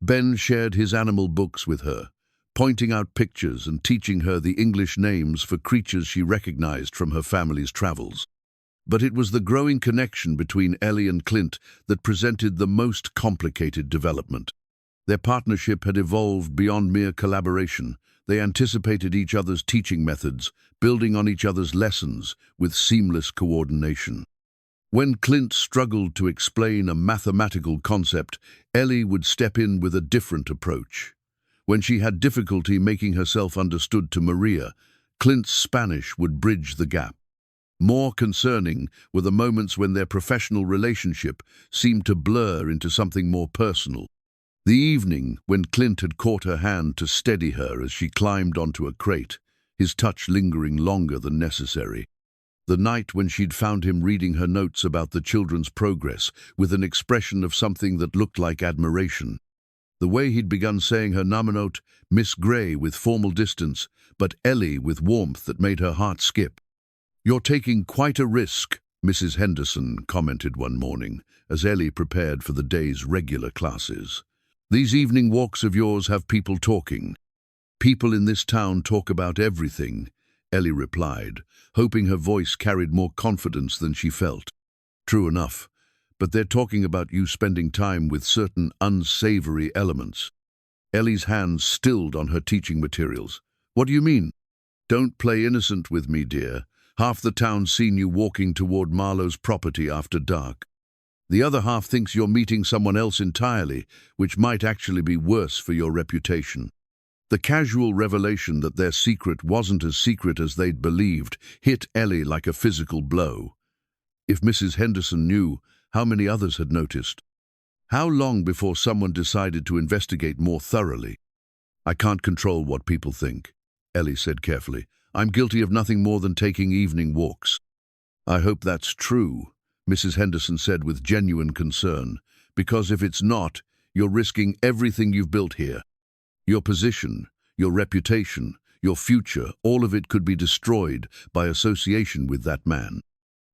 Ben shared his animal books with her, pointing out pictures and teaching her the English names for creatures she recognized from her family's travels. But it was the growing connection between Ellie and Clint that presented the most complicated development. Their partnership had evolved beyond mere collaboration. They anticipated each other's teaching methods, building on each other's lessons with seamless coordination. When Clint struggled to explain a mathematical concept, Ellie would step in with a different approach. When she had difficulty making herself understood to Maria, Clint's Spanish would bridge the gap. More concerning were the moments when their professional relationship seemed to blur into something more personal. The evening when Clint had caught her hand to steady her as she climbed onto a crate, his touch lingering longer than necessary. The night when she'd found him reading her notes about the children's progress with an expression of something that looked like admiration. The way he'd begun saying her nominate, Miss Gray, with formal distance, but Ellie with warmth that made her heart skip. "You're taking quite a risk," Mrs. Henderson commented one morning, as Ellie prepared for the day's regular classes. "These evening walks of yours have people talking." "People in this town talk about everything," Ellie replied, hoping her voice carried more confidence than she felt. "True enough, but they're talking about you spending time with certain unsavory elements." Ellie's hands stilled on her teaching materials. "What do you mean?" "Don't play innocent with me, dear. Half the town's seen you walking toward Marlowe's property after dark. The other half thinks you're meeting someone else entirely, which might actually be worse for your reputation." The casual revelation that their secret wasn't as secret as they'd believed hit Ellie like a physical blow. If Mrs. Henderson knew, how many others had noticed? How long before someone decided to investigate more thoroughly? "I can't control what people think," Ellie said carefully. "I'm guilty of nothing more than taking evening walks." "I hope that's true," Mrs. Henderson said with genuine concern, "because if it's not, you're risking everything you've built here. Your position, your reputation, your future, all of it could be destroyed by association with that man."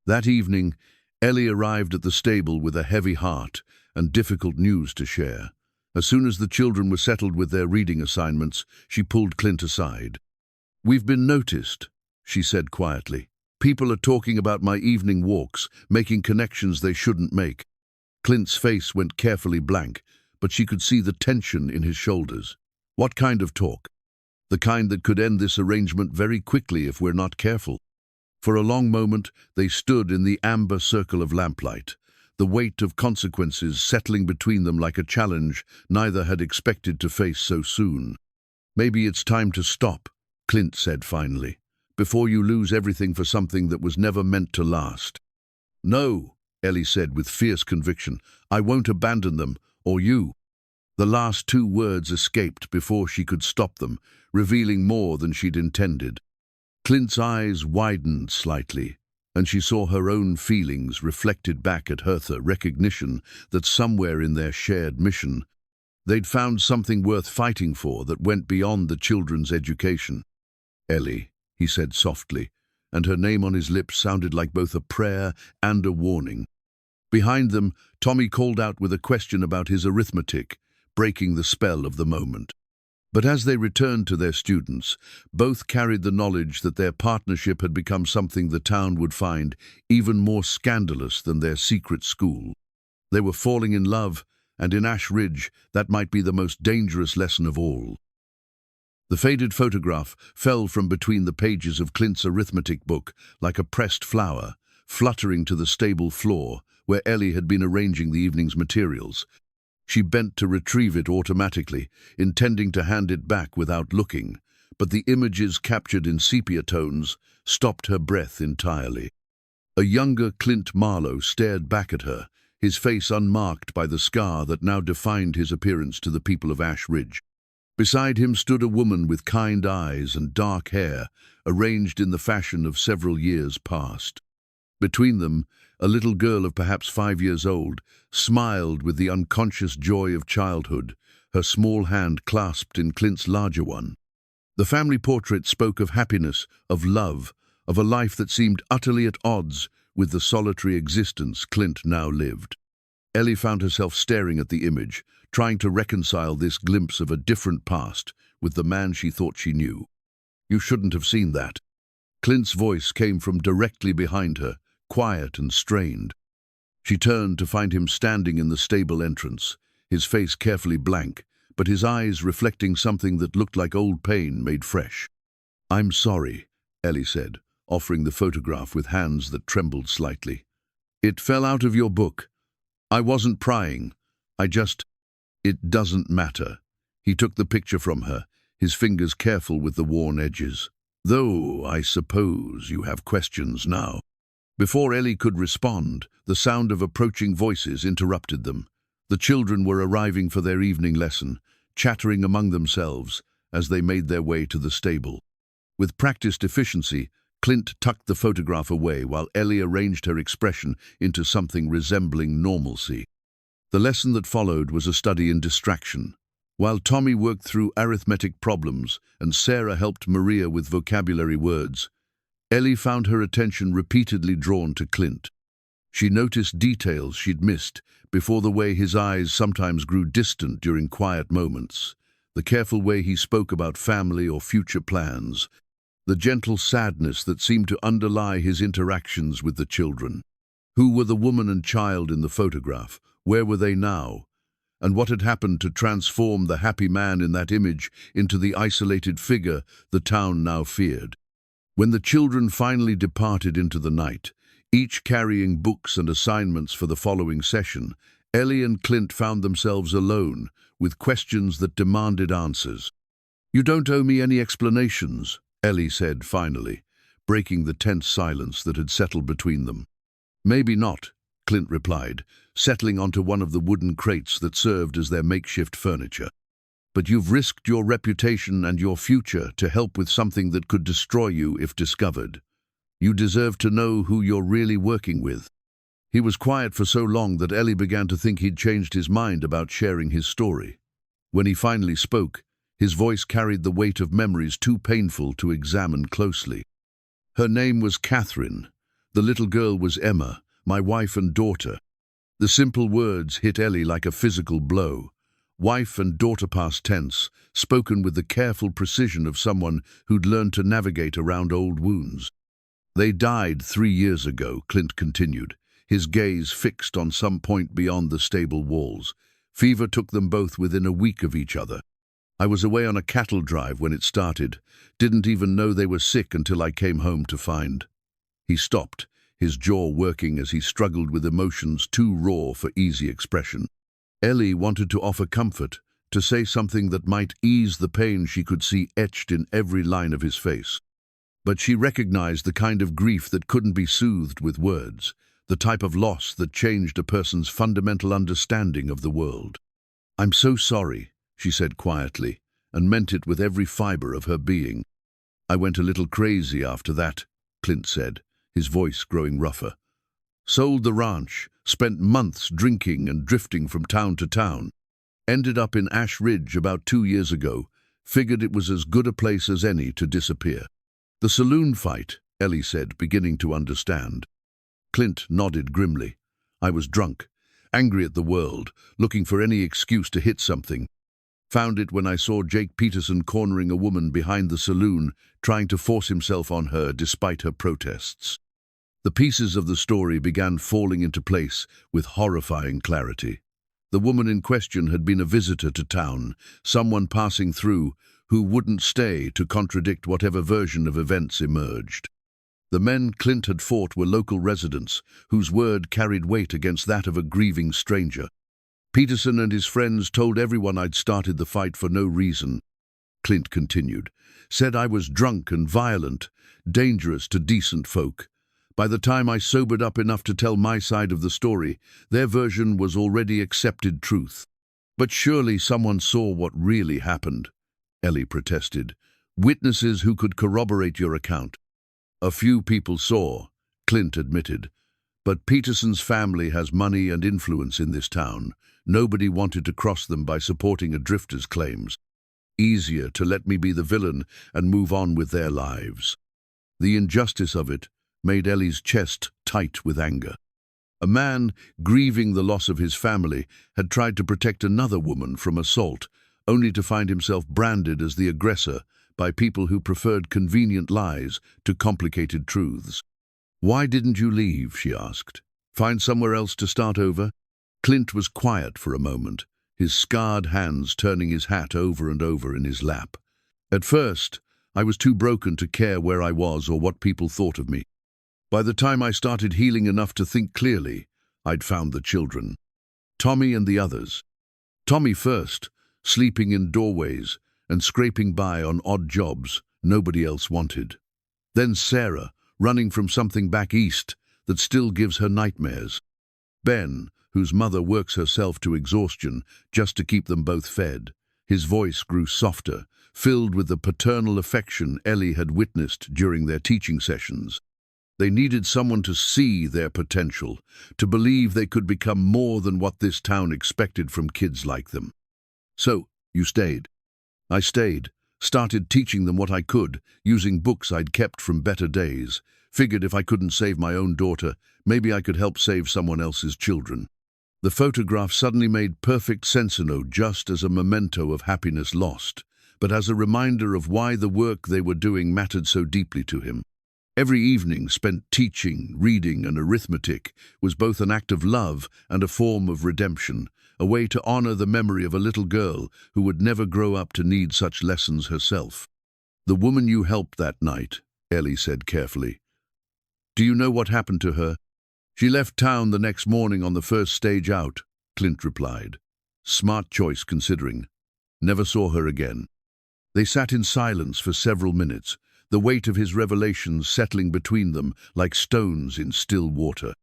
That evening, Ellie arrived at the stable with a heavy heart and difficult news to share. As soon as the children were settled with their reading assignments, she pulled Clint aside. "We've been noticed," she said quietly. "People are talking about my evening walks, making connections they shouldn't make." Clint's face went carefully blank, but she could see the tension in his shoulders. "What kind of talk?" "The kind that could end this arrangement very quickly if we're not careful." For a long moment, they stood in the amber circle of lamplight, the weight of consequences settling between them like a challenge neither had expected to face so soon. "Maybe it's time to stop," Clint said finally, "before you lose everything for something that was never meant to last." "No," Ellie said with fierce conviction. "I won't abandon them, or you." The last two words escaped before she could stop them, revealing more than she'd intended. Clint's eyes widened slightly, and she saw her own feelings reflected back at Hertha, recognition that somewhere in their shared mission, they'd found something worth fighting for that went beyond the children's education. "Ellie," he said softly, and her name on his lips sounded like both a prayer and a warning. Behind them, Tommy called out with a question about his arithmetic, breaking the spell of the moment. But as they returned to their students, both carried the knowledge that their partnership had become something the town would find even more scandalous than their secret school. They were falling in love, and in Ash Ridge, that might be the most dangerous lesson of all. The faded photograph fell from between the pages of Clint's arithmetic book like a pressed flower, fluttering to the stable floor where Ellie had been arranging the evening's materials. She bent to retrieve it automatically, intending to hand it back without looking, but the images captured in sepia tones stopped her breath entirely. A younger Clint Marlowe stared back at her, his face unmarked by the scar that now defined his appearance to the people of Ash Ridge. Beside him stood a woman with kind eyes and dark hair, arranged in the fashion of several years past. Between them, a little girl of perhaps 5 years old smiled with the unconscious joy of childhood, her small hand clasped in Clint's larger one. The family portrait spoke of happiness, of love, of a life that seemed utterly at odds with the solitary existence Clint now lived. Ellie found herself staring at the image, trying to reconcile this glimpse of a different past with the man she thought she knew. "You shouldn't have seen that." Clint's voice came from directly behind her, quiet and strained. She turned to find him standing in the stable entrance, his face carefully blank, but his eyes reflecting something that looked like old pain made fresh. "I'm sorry," Ellie said, offering the photograph with hands that trembled slightly. "It fell out of your book. I wasn't prying. It doesn't matter." He took the picture from her, his fingers careful with the worn edges. "Though, I suppose you have questions now." Before Ellie could respond, the sound of approaching voices interrupted them. The children were arriving for their evening lesson, chattering among themselves as they made their way to the stable. With practiced efficiency, Clint tucked the photograph away while Ellie arranged her expression into something resembling normalcy. The lesson that followed was a study in distraction. While Tommy worked through arithmetic problems and Sarah helped Maria with vocabulary words, Ellie found her attention repeatedly drawn to Clint. She noticed details she'd missed before, the way his eyes sometimes grew distant during quiet moments, the careful way he spoke about family or future plans, the gentle sadness that seemed to underlie his interactions with the children. Who were the woman and child in the photograph? Where were they now? And what had happened to transform the happy man in that image into the isolated figure the town now feared? When the children finally departed into the night, each carrying books and assignments for the following session, Ellie and Clint found themselves alone with questions that demanded answers. "You don't owe me any explanations," Ellie said finally, breaking the tense silence that had settled between them. "Maybe not," Clint replied, settling onto one of the wooden crates that served as their makeshift furniture. "But you've risked your reputation and your future to help with something that could destroy you if discovered. You deserve to know who you're really working with." He was quiet for so long that Ellie began to think he'd changed his mind about sharing his story. When he finally spoke, his voice carried the weight of memories too painful to examine closely. "Her name was Catherine. The little girl was Emma, my wife and daughter." The simple words hit Ellie like a physical blow. Wife and daughter past tense, spoken with the careful precision of someone who'd learned to navigate around old wounds. "They died 3 years ago," Clint continued, his gaze fixed on some point beyond the stable walls. "Fever took them both within a week of each other. I was away on a cattle drive when it started. Didn't even know they were sick until I came home to find." He stopped, his jaw working as he struggled with emotions too raw for easy expression. Ellie wanted to offer comfort, to say something that might ease the pain she could see etched in every line of his face. But she recognized the kind of grief that couldn't be soothed with words, the type of loss that changed a person's fundamental understanding of the world. "I'm so sorry," she said quietly, and meant it with every fiber of her being. "I went a little crazy after that," Clint said, his voice growing rougher. "Sold the ranch, spent months drinking and drifting from town to town. Ended up in Ash Ridge about 2 years ago, figured it was as good a place as any to disappear." "The saloon fight," Ellie said, beginning to understand. Clint nodded grimly. "I was drunk, angry at the world, looking for any excuse to hit something. Found it when I saw Jake Peterson cornering a woman behind the saloon, trying to force himself on her despite her protests." The pieces of the story began falling into place with horrifying clarity. The woman in question had been a visitor to town, someone passing through who wouldn't stay to contradict whatever version of events emerged. The men Clint had fought were local residents, whose word carried weight against that of a grieving stranger. Peterson and his friends told everyone I'd started the fight for no reason. Clint continued. Said I was drunk and violent, dangerous to decent folk. By the time I sobered up enough to tell my side of the story, their version was already accepted truth. But surely someone saw what really happened, Ellie protested. Witnesses who could corroborate your account. A few people saw, Clint admitted. But Peterson's family has money and influence in this town. Nobody wanted to cross them by supporting a drifter's claims. Easier to let me be the villain and move on with their lives. The injustice of it made Ellie's chest tight with anger. A man, grieving the loss of his family, had tried to protect another woman from assault, only to find himself branded as the aggressor by people who preferred convenient lies to complicated truths. Why didn't you leave, she asked. Find somewhere else to start over? Clint was quiet for a moment, his scarred hands turning his hat over and over in his lap. At first, I was too broken to care where I was or what people thought of me. By the time I started healing enough to think clearly, I'd found the children. Tommy and the others. Tommy first, sleeping in doorways and scraping by on odd jobs nobody else wanted. Then Sarah, running from something back east that still gives her nightmares. Ben, whose mother works herself to exhaustion just to keep them both fed. His voice grew softer, filled with the paternal affection Ellie had witnessed during their teaching sessions. They needed someone to see their potential, to believe they could become more than what this town expected from kids like them. So, you stayed. I stayed, started teaching them what I could, using books I'd kept from better days. Figured if I couldn't save my own daughter, maybe I could help save someone else's children. The photograph suddenly made perfect sense, just as a memento of happiness lost, but as a reminder of why the work they were doing mattered so deeply to him. Every evening spent teaching, reading, and arithmetic was both an act of love and a form of redemption, a way to honor the memory of a little girl who would never grow up to need such lessons herself. The woman you helped that night, Ellie said carefully. Do you know what happened to her? She left town the next morning on the first stage out, Clint replied. Smart choice considering. Never saw her again. They sat in silence for several minutes, the weight of his revelations settling between them like stones in still water.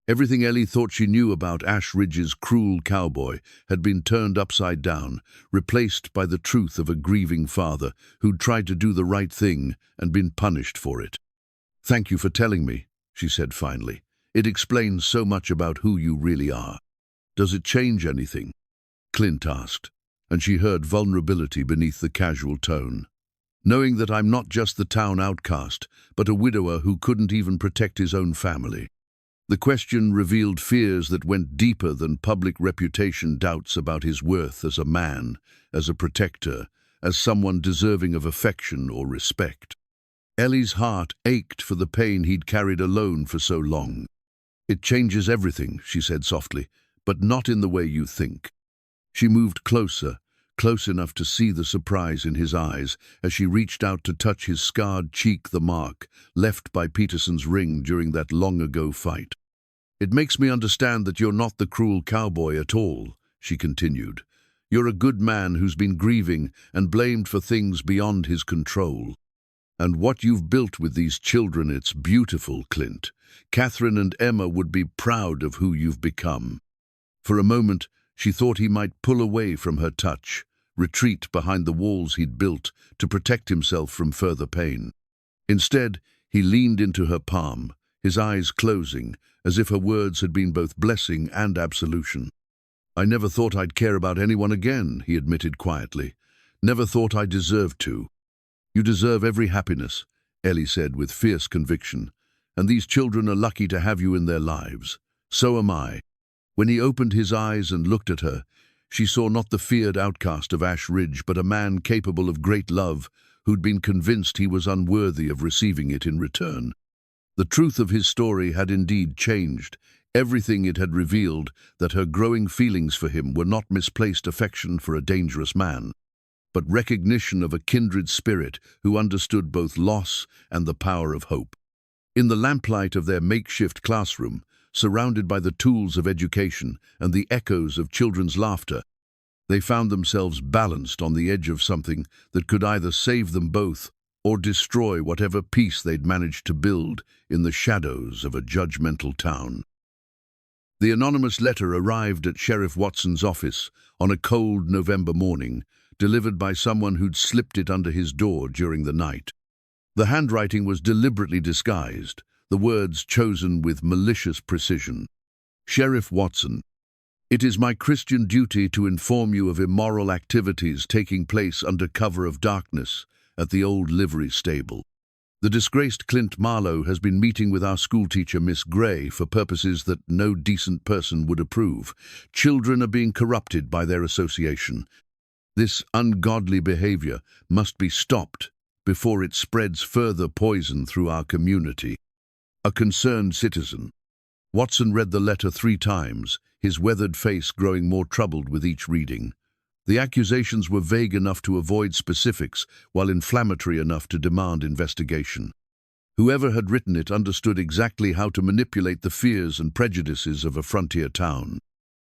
Everything Ellie thought she knew about Ash Ridge's cruel cowboy had been turned upside down, replaced by the truth of a grieving father who'd tried to do the right thing and been punished for it. Thank you for telling me, she said finally. It explains so much about who you really are. Does it change anything? Clint asked, and she heard vulnerability beneath the casual tone. Knowing that I'm not just the town outcast, but a widower who couldn't even protect his own family. The question revealed fears that went deeper than public reputation, doubts about his worth as a man, as a protector, as someone deserving of affection or respect. Ellie's heart ached for the pain he'd carried alone for so long. It changes everything, she said softly, but not in the way you think. She moved closer, close enough to see the surprise in his eyes as she reached out to touch his scarred cheek, the mark left by Peterson's ring during that long-ago fight. It makes me understand that you're not the cruel cowboy at all, she continued. You're a good man who's been grieving and blamed for things beyond his control. And what you've built with these children, it's beautiful, Clint. Catherine and Emma would be proud of who you've become. For a moment, she thought he might pull away from her touch, retreat behind the walls he'd built to protect himself from further pain. Instead, he leaned into her palm, his eyes closing, as if her words had been both blessing and absolution. I never thought I'd care about anyone again, he admitted quietly. Never thought I deserved to. You deserve every happiness, Ellie said with fierce conviction, and these children are lucky to have you in their lives. So am I. When he opened his eyes and looked at her, she saw not the feared outcast of Ash Ridge, but a man capable of great love who'd been convinced he was unworthy of receiving it in return. The truth of his story had indeed changed. Everything it had revealed that her growing feelings for him were not misplaced affection for a dangerous man, but recognition of a kindred spirit who understood both loss and the power of hope. In the lamplight of their makeshift classroom, surrounded by the tools of education and the echoes of children's laughter, They found themselves balanced on the edge of something that could either save them both or destroy whatever peace they'd managed to build in the shadows of a judgmental town. The anonymous letter arrived at Sheriff Watson's office on a cold November morning, delivered by someone who'd slipped it under his door during the night. The handwriting was deliberately disguised, the words chosen with malicious precision. Sheriff Watson, it is my Christian duty to inform you of immoral activities taking place under cover of darkness at the old livery stable. The disgraced Clint Marlowe has been meeting with our schoolteacher, Miss Gray, for purposes that no decent person would approve. Children are being corrupted by their association. This ungodly behavior must be stopped before it spreads further poison through our community. A concerned citizen. Watson read the letter 3 times, his weathered face growing more troubled with each reading. The accusations were vague enough to avoid specifics, while inflammatory enough to demand investigation. Whoever had written it understood exactly how to manipulate the fears and prejudices of a frontier town.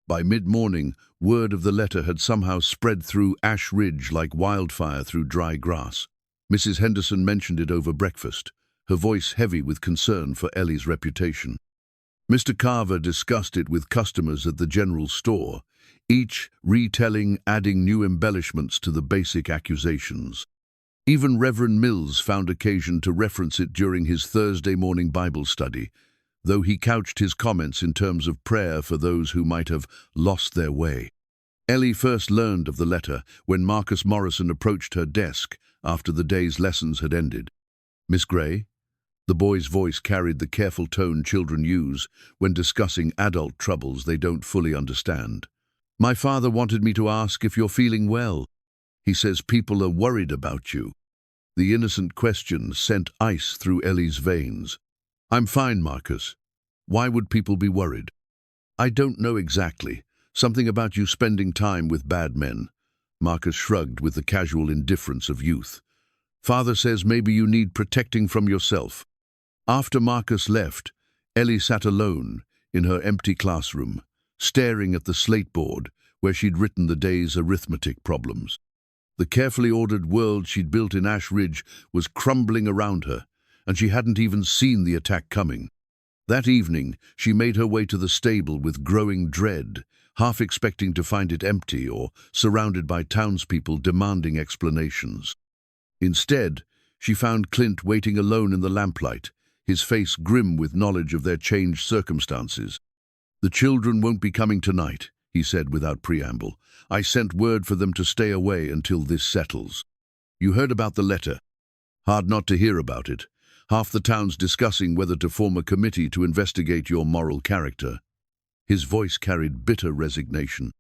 By mid-morning, word of the letter had somehow spread through Ash Ridge like wildfire through dry grass. Mrs. Henderson mentioned it over breakfast, her voice heavy with concern for Ellie's reputation. Mr. Carver discussed it with customers at the general store, each retelling, adding new embellishments to the basic accusations. Even Reverend Mills found occasion to reference it during his Thursday morning Bible study, though he couched his comments in terms of prayer for those who might have lost their way. Ellie first learned of the letter when Marcus Morrison approached her desk after the day's lessons had ended. "Miss Gray?" The boy's voice carried the careful tone children use when discussing adult troubles they don't fully understand. "My father wanted me to ask if you're feeling well. He says people are worried about you." The innocent question sent ice through Ellie's veins. "I'm fine, Marcus. Why would people be worried?" "I don't know exactly. Something about you spending time with bad men." Marcus shrugged with the casual indifference of youth. "Father says maybe you need protecting from yourself." After Marcus left, Ellie sat alone in her empty classroom, staring at the slate board where she'd written the day's arithmetic problems. The carefully ordered world she'd built in Ash Ridge was crumbling around her, and she hadn't even seen the attack coming. That evening, she made her way to the stable with growing dread, half expecting to find it empty or surrounded by townspeople demanding explanations. Instead, she found Clint waiting alone in the lamplight, his face grim with knowledge of their changed circumstances. "The children won't be coming tonight," he said without preamble. "I sent word for them to stay away until this settles. You heard about the letter. Hard not to hear about it. Half the town's discussing whether to form a committee to investigate your moral character." His voice carried bitter resignation.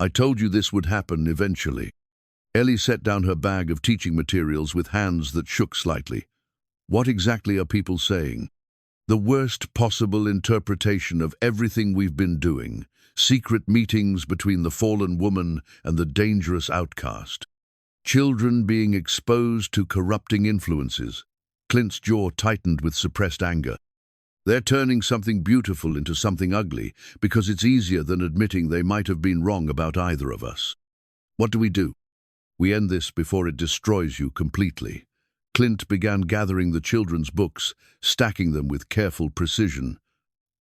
"I told you this would happen eventually." Ellie set down her bag of teaching materials with hands that shook slightly. "What exactly are people saying?" "The worst possible interpretation of everything we've been doing. Secret meetings between the fallen woman and the dangerous outcast. Children being exposed to corrupting influences." Clint's jaw tightened with suppressed anger. "They're turning something beautiful into something ugly because it's easier than admitting they might have been wrong about either of us. What do? We end this before it destroys you completely." Clint began gathering the children's books, stacking them with careful precision.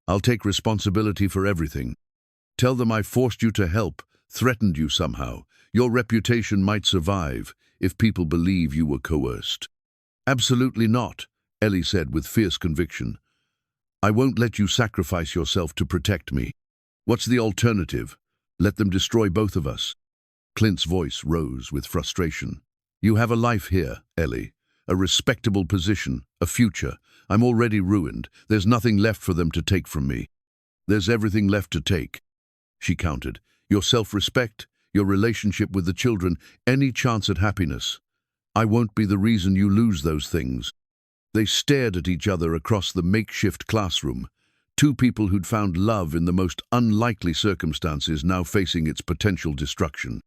"I'll take responsibility for everything. Tell them I forced you to help, threatened you somehow. Your reputation might survive if people believe you were coerced." "Absolutely not," Ellie said with fierce conviction. "I won't let you sacrifice yourself to protect me. What's the alternative? Let them destroy both of us." Clint's voice rose with frustration. "You have a life here, Ellie. A respectable position, a future. I'm already ruined. There's nothing left for them to take from me." "There's everything left to take," she countered. "Your self-respect, your relationship with the children, any chance at happiness. I won't be the reason you lose those things." They stared at each other across the makeshift classroom. Two people who'd found love in the most unlikely circumstances now facing its potential destruction.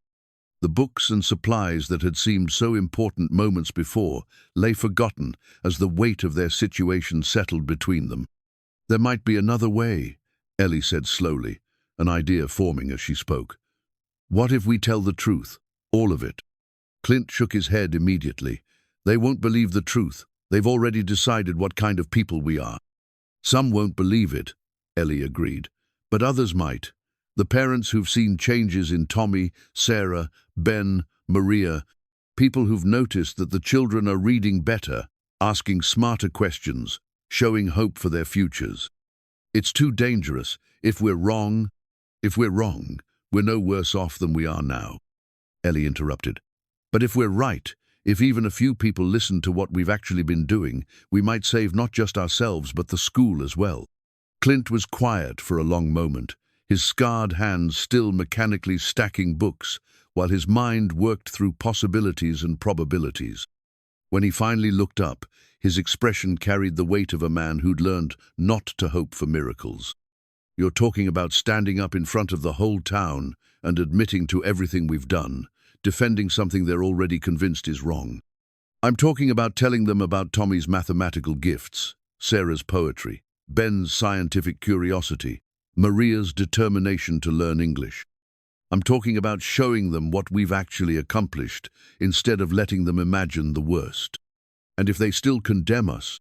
The books and supplies that had seemed so important moments before lay forgotten as the weight of their situation settled between them. "There might be another way," Ellie said slowly, an idea forming as she spoke. What if we tell the truth? All of it. Clint shook his head immediately. They won't believe the truth. They've already decided what kind of people we are. Some won't believe it, Ellie agreed, but others might. The parents who've seen changes in Tommy, Sarah, Ben, Maria, people who've noticed that the children are reading better, asking smarter questions, showing hope for their futures. It's too dangerous. If we're wrong, we're no worse off than we are now. Ellie interrupted. But if we're right, if even a few people listen to what we've actually been doing, we might save not just ourselves but the school as well. Clint was quiet for a long moment, his scarred hands still mechanically stacking books, while his mind worked through possibilities and probabilities. When he finally looked up, his expression carried the weight of a man who'd learned not to hope for miracles. You're talking about standing up in front of the whole town and admitting to everything we've done, defending something they're already convinced is wrong. I'm talking about telling them about Tommy's mathematical gifts, Sarah's poetry, Ben's scientific curiosity, Maria's determination to learn English. I'm talking about showing them what we've actually accomplished instead of letting them imagine the worst. And if they still condemn us,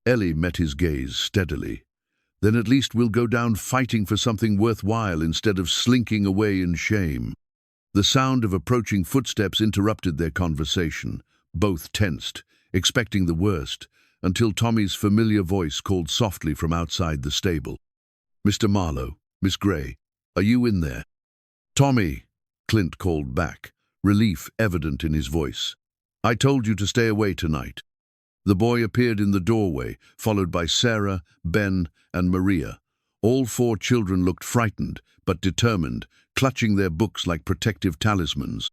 Ellie met his gaze steadily, then at least we'll go down fighting for something worthwhile instead of slinking away in shame. The sound of approaching footsteps interrupted their conversation, both tensed, expecting the worst, until Tommy's familiar voice called softly from outside the stable. "Mr. Marlowe, Miss Gray, are you in there?" "Tommy," Clint called back, relief evident in his voice. "I told you to stay away tonight." The boy appeared in the doorway, followed by Sarah, Ben, and Maria. All four children looked frightened, but determined, clutching their books like protective talismans.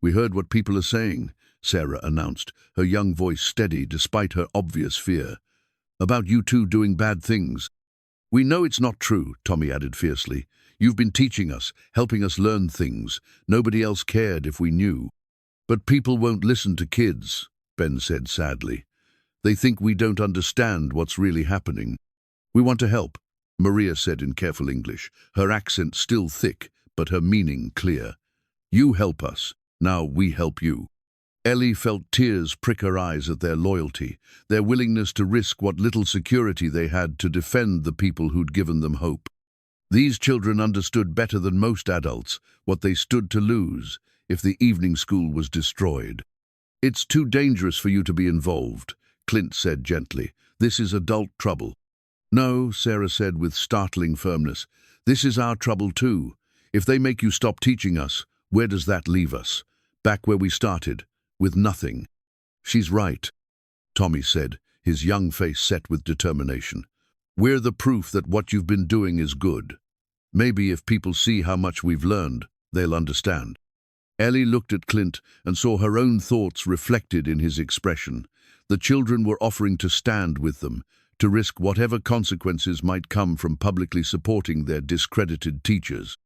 "We heard what people are saying," Sarah announced, her young voice steady despite her obvious fear. "About you two doing bad things." "We know it's not true," Tommy added fiercely. "You've been teaching us, helping us learn things. Nobody else cared if we knew." "But people won't listen to kids," Ben said sadly. "They think we don't understand what's really happening." "We want to help," Maria said in careful English, her accent still thick, but her meaning clear. "You help us, now we help you." Ellie felt tears prick her eyes at their loyalty, their willingness to risk what little security they had to defend the people who'd given them hope. These children understood better than most adults what they stood to lose if the evening school was destroyed. "It's too dangerous for you to be involved," Clint said gently. "This is adult trouble." "No," Sarah said with startling firmness. "This is our trouble too. If they make you stop teaching us, where does that leave us? Back where we started, with nothing." "She's right," Tommy said, his young face set with determination. "We're the proof that what you've been doing is good. Maybe if people see how much we've learned, they'll understand." Ellie looked at Clint and saw her own thoughts reflected in his expression. The children were offering to stand with them, to risk whatever consequences might come from publicly supporting their discredited teachers.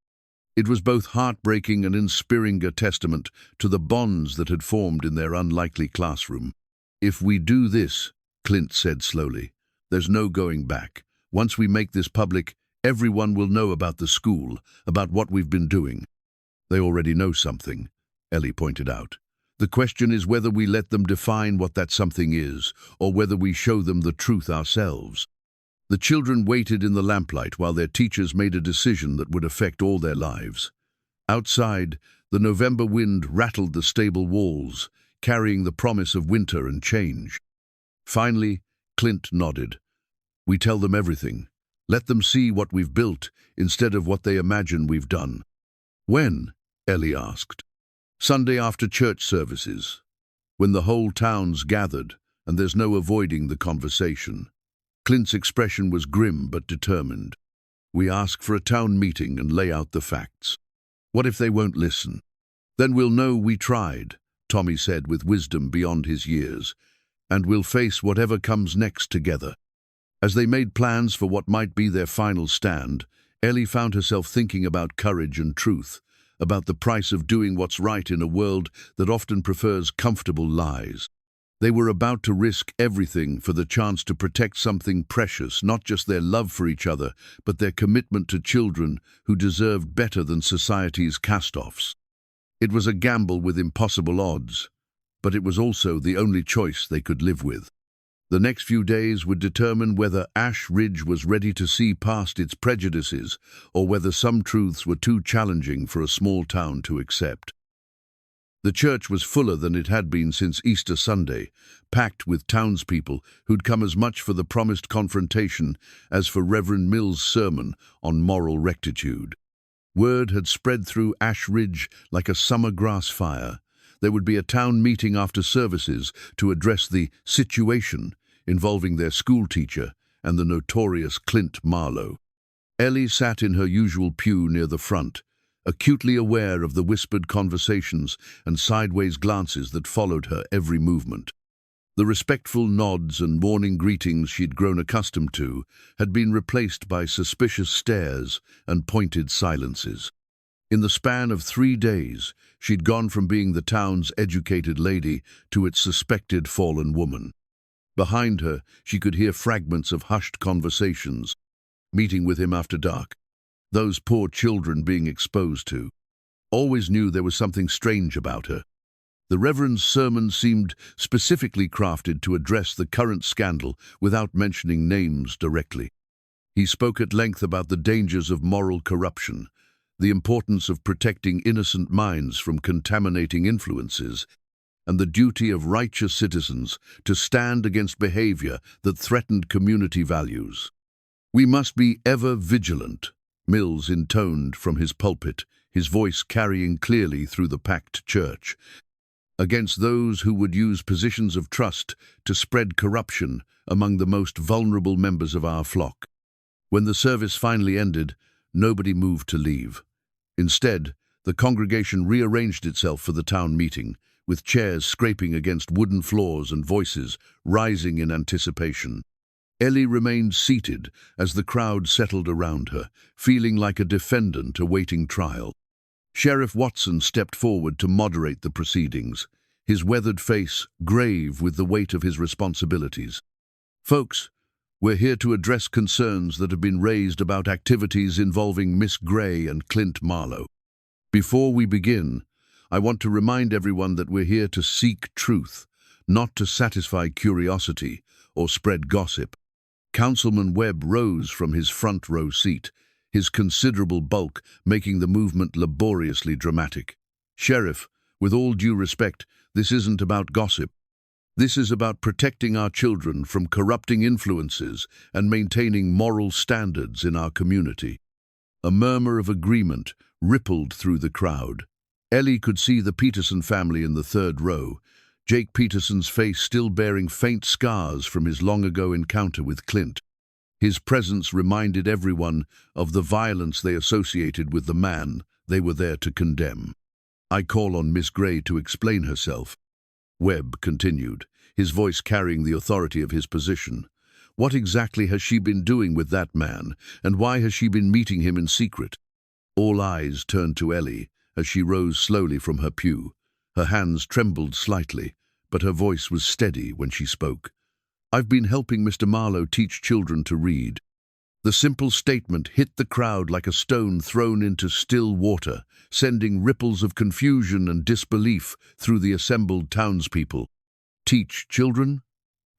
It was both heartbreaking and inspiring a testament to the bonds that had formed in their unlikely classroom. "If we do this," Clint said slowly, "there's no going back. Once we make this public, everyone will know about the school, about what we've been doing." "They already know something," Ellie pointed out. "The question is whether we let them define what that something is, or whether we show them the truth ourselves." The children waited in the lamplight while their teachers made a decision that would affect all their lives. Outside, the November wind rattled the stable walls, carrying the promise of winter and change. Finally, Clint nodded. "We tell them everything. Let them see what we've built instead of what they imagine we've done." "When?" Ellie asked. "Sunday after church services, when the whole town's gathered and there's no avoiding the conversation." Clint's expression was grim but determined. "We ask for a town meeting and lay out the facts. What if they won't listen? Then we'll know we tried," Tommy said with wisdom beyond his years, "and we'll face whatever comes next together." As they made plans for what might be their final stand, Ellie found herself thinking about courage and truth, about the price of doing what's right in a world that often prefers comfortable lies. They were about to risk everything for the chance to protect something precious, not just their love for each other, but their commitment to children who deserved better than society's cast-offs. It was a gamble with impossible odds, but it was also the only choice they could live with. The next few days would determine whether Ash Ridge was ready to see past its prejudices, or whether some truths were too challenging for a small town to accept. The church was fuller than it had been since Easter Sunday, packed with townspeople who'd come as much for the promised confrontation as for Reverend Mill's sermon on moral rectitude. Word had spread through Ash Ridge like a summer grass fire. There would be a town meeting after services to address the situation involving their schoolteacher and the notorious Clint Marlowe. Ellie sat in her usual pew near the front, acutely aware of the whispered conversations and sideways glances that followed her every movement. The respectful nods and morning greetings she'd grown accustomed to had been replaced by suspicious stares and pointed silences. In the span of 3 days, she'd gone from being the town's educated lady to its suspected fallen woman. Behind her, she could hear fragments of hushed conversations, meeting with him after dark, those poor children being exposed to. Always knew there was something strange about her. The Reverend's sermon seemed specifically crafted to address the current scandal without mentioning names directly. He spoke at length about the dangers of moral corruption, the importance of protecting innocent minds from contaminating influences, and the duty of righteous citizens to stand against behavior that threatened community values. "We must be ever vigilant," Mills intoned from his pulpit, his voice carrying clearly through the packed church, "against those who would use positions of trust to spread corruption among the most vulnerable members of our flock." When the service finally ended, nobody moved to leave. Instead, the congregation rearranged itself for the town meeting, with chairs scraping against wooden floors and voices rising in anticipation. Ellie remained seated as the crowd settled around her, feeling like a defendant awaiting trial. Sheriff Watson stepped forward to moderate the proceedings, his weathered face grave with the weight of his responsibilities. "Folks, we're here to address concerns that have been raised about activities involving Miss Gray and Clint Marlowe. Before we begin, I want to remind everyone that we're here to seek truth, not to satisfy curiosity or spread gossip." Councilman Webb rose from his front row seat, his considerable bulk making the movement laboriously dramatic. "Sheriff, with all due respect, this isn't about gossip. This is about protecting our children from corrupting influences and maintaining moral standards in our community." A murmur of agreement rippled through the crowd. Ellie could see the Peterson family in the third row, Jake Peterson's face still bearing faint scars from his long-ago encounter with Clint. His presence reminded everyone of the violence they associated with the man they were there to condemn. "I call on Miss Gray to explain herself," Webb continued, his voice carrying the authority of his position. "What exactly has she been doing with that man, and why has she been meeting him in secret?" All eyes turned to Ellie as she rose slowly from her pew. Her hands trembled slightly, but her voice was steady when she spoke. "I've been helping Mr. Marlowe teach children to read." The simple statement hit the crowd like a stone thrown into still water, sending ripples of confusion and disbelief through the assembled townspeople. "Teach children?"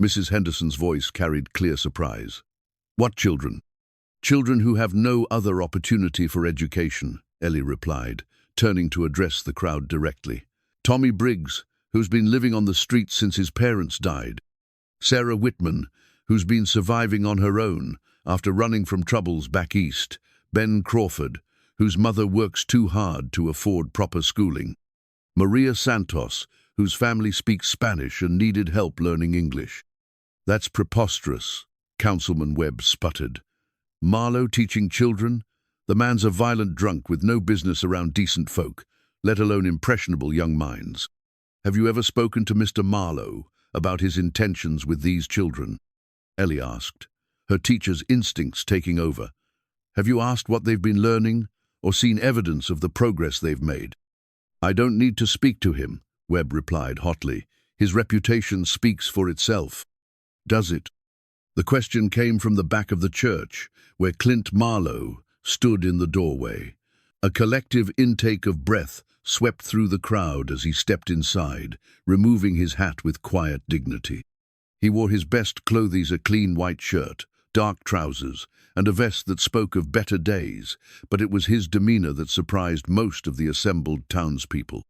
Mrs. Henderson's voice carried clear surprise. "What children?" "Children who have no other opportunity for education," Ellie replied, turning to address the crowd directly. "Tommy Briggs, who's been living on the streets since his parents died. Sarah Whitman, who's been surviving on her own after running from troubles back east. Ben Crawford, whose mother works too hard to afford proper schooling. Maria Santos, whose family speaks Spanish and needed help learning English." "That's preposterous," Councilman Webb sputtered. "Marlowe teaching children? The man's a violent drunk with no business around decent folk, let alone impressionable young minds. Have you ever spoken to Mr. Marlowe about his intentions with these children?" Ellie asked, her teacher's instincts taking over. "Have you asked what they've been learning, or seen evidence of the progress they've made?" "I don't need to speak to him," Webb replied hotly, His reputation speaks for itself. Does it? The question came from the back of the church, where Clint Marlowe stood in the doorway. A collective intake of breath swept through the crowd as he stepped inside, removing his hat with quiet dignity. He wore his best clothes, a clean white shirt, dark trousers, and a vest that spoke of better days, but it was his demeanor that surprised most of the assembled townspeople.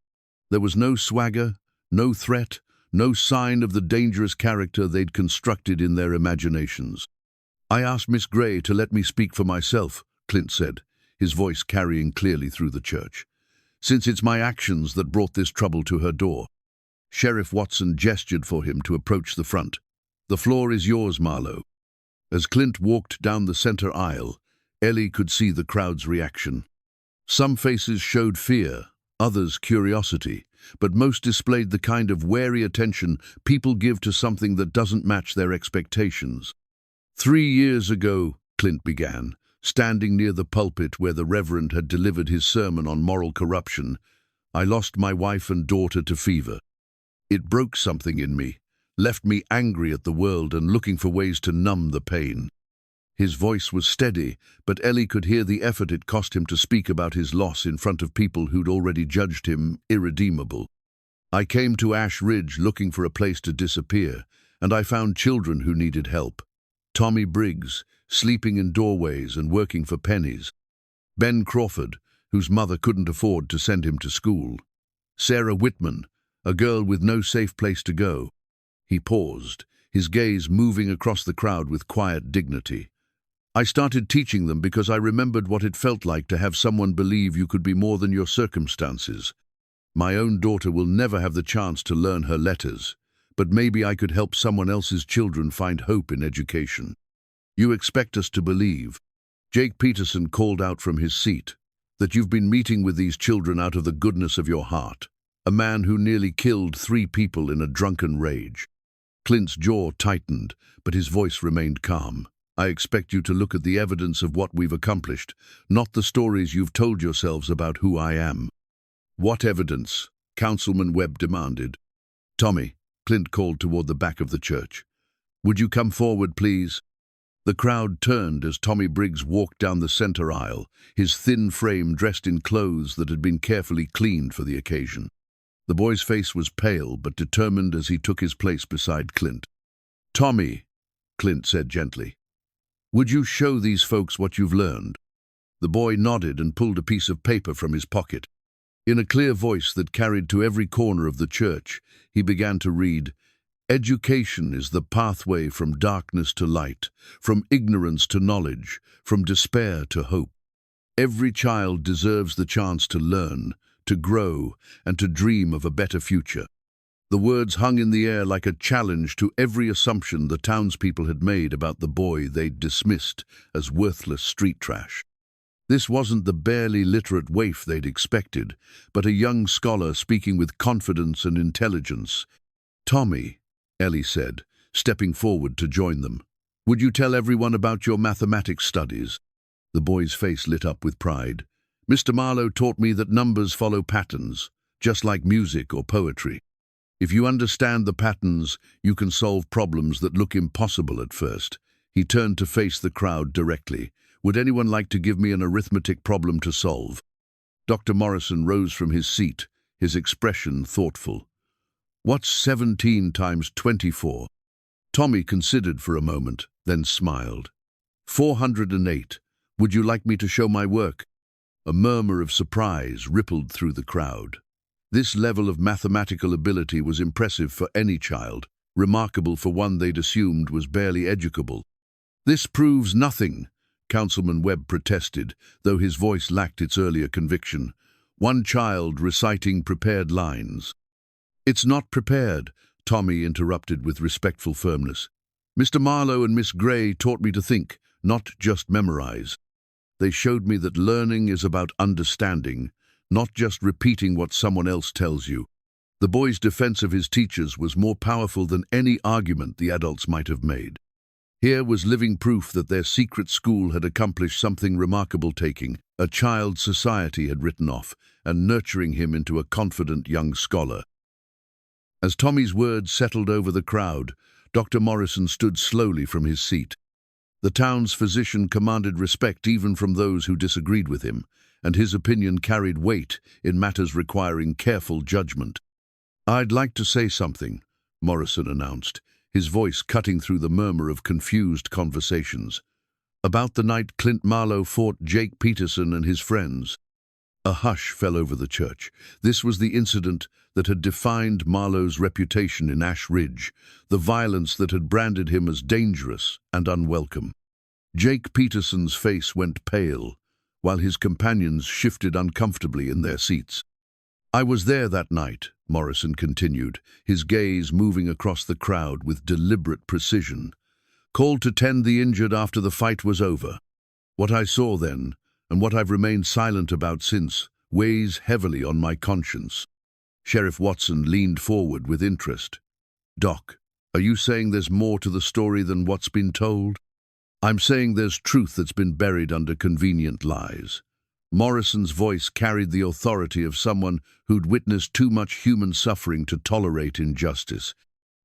There was no swagger, no threat, no sign of the dangerous character they'd constructed in their imaginations. "I asked Miss Gray to let me speak for myself," Clint said, his voice carrying clearly through the church, "since it's my actions that brought this trouble to her door." Sheriff Watson gestured for him to approach the front. "The floor is yours, Marlowe." As Clint walked down the center aisle, Ellie could see the crowd's reaction. Some faces showed fear, others curiosity, but most displayed the kind of wary attention people give to something that doesn't match their expectations. "3 years ago," Clint began, standing near the pulpit where the Reverend had delivered his sermon on moral corruption, "I lost my wife and daughter to fever. It broke something in me, left me angry at the world and looking for ways to numb the pain." His voice was steady, but Ellie could hear the effort it cost him to speak about his loss in front of people who'd already judged him irredeemable. "I came to Ash Ridge looking for a place to disappear, and I found children who needed help. Tommy Briggs, sleeping in doorways and working for pennies. Ben Crawford, whose mother couldn't afford to send him to school. Sarah Whitman, a girl with no safe place to go." He paused, his gaze moving across the crowd with quiet dignity. "I started teaching them because I remembered what it felt like to have someone believe you could be more than your circumstances. My own daughter will never have the chance to learn her letters, but maybe I could help someone else's children find hope in education. You expect us to believe," Jake Peterson called out from his seat, "that you've been meeting with these children out of the goodness of your heart, a man who nearly killed 3 people in a drunken rage." Clint's jaw tightened, but his voice remained calm. "I expect you to look at the evidence of what we've accomplished, not the stories you've told yourselves about who I am." "What evidence?" Councilman Webb demanded. "Tommy," Clint called toward the back of the church. "Would you come forward, please?" The crowd turned as Tommy Briggs walked down the center aisle, his thin frame dressed in clothes that had been carefully cleaned for the occasion. The boy's face was pale but determined as he took his place beside Clint. "Tommy," Clint said gently, "would you show these folks what you've learned?" The boy nodded and pulled a piece of paper from his pocket. In a clear voice that carried to every corner of the church, he began to read, "Education is the pathway from darkness to light, from ignorance to knowledge, from despair to hope. Every child deserves the chance to learn, to grow, and to dream of a better future." The words hung in the air like a challenge to every assumption the townspeople had made about the boy they'd dismissed as worthless street trash. This wasn't the barely literate waif they'd expected, but a young scholar speaking with confidence and intelligence. "Tommy," Ellie said, stepping forward to join them, "would you tell everyone about your mathematics studies?" The boy's face lit up with pride. "Mr. Marlowe taught me that numbers follow patterns, just like music or poetry. If you understand the patterns, you can solve problems that look impossible at first." He turned to face the crowd directly. "Would anyone like to give me an arithmetic problem to solve?" Dr. Morrison rose from his seat, his expression thoughtful. "What's 17 times 24? Tommy considered for a moment, then smiled. 408. "Would you like me to show my work?" A murmur of surprise rippled through the crowd. This level of mathematical ability was impressive for any child, remarkable for one they'd assumed was barely educable. "This proves nothing," Councilman Webb protested, though his voice lacked its earlier conviction. One child reciting prepared lines. "It's not prepared," Tommy interrupted with respectful firmness. "Mr. Marlowe and Miss Gray taught me to think, not just memorize. They showed me that learning is about understanding, not just repeating what someone else tells you." The boy's defense of his teachers was more powerful than any argument the adults might have made. Here was living proof that their secret school had accomplished something remarkable, taking a child society had written off and nurturing him into a confident young scholar. As Tommy's words settled over the crowd, Dr. Morrison stood slowly from his seat. The town's physician commanded respect even from those who disagreed with him, and his opinion carried weight in matters requiring careful judgment. "I'd like to say something," Morrison announced, his voice cutting through the murmur of confused conversations. "About the night Clint Marlowe fought Jake Peterson and his friends." A hush fell over the church. This was the incident that had defined Marlowe's reputation in Ash Ridge, the violence that had branded him as dangerous and unwelcome. Jake Peterson's face went pale, while his companions shifted uncomfortably in their seats. "I was there that night," Morrison continued, his gaze moving across the crowd with deliberate precision. "Called to tend the injured after the fight was over. What I saw then, and what I've remained silent about since, weighs heavily on my conscience." Sheriff Watson leaned forward with interest. "Doc, are you saying there's more to the story than what's been told?" "I'm saying there's truth that's been buried under convenient lies." Morrison's voice carried the authority of someone who'd witnessed too much human suffering to tolerate injustice.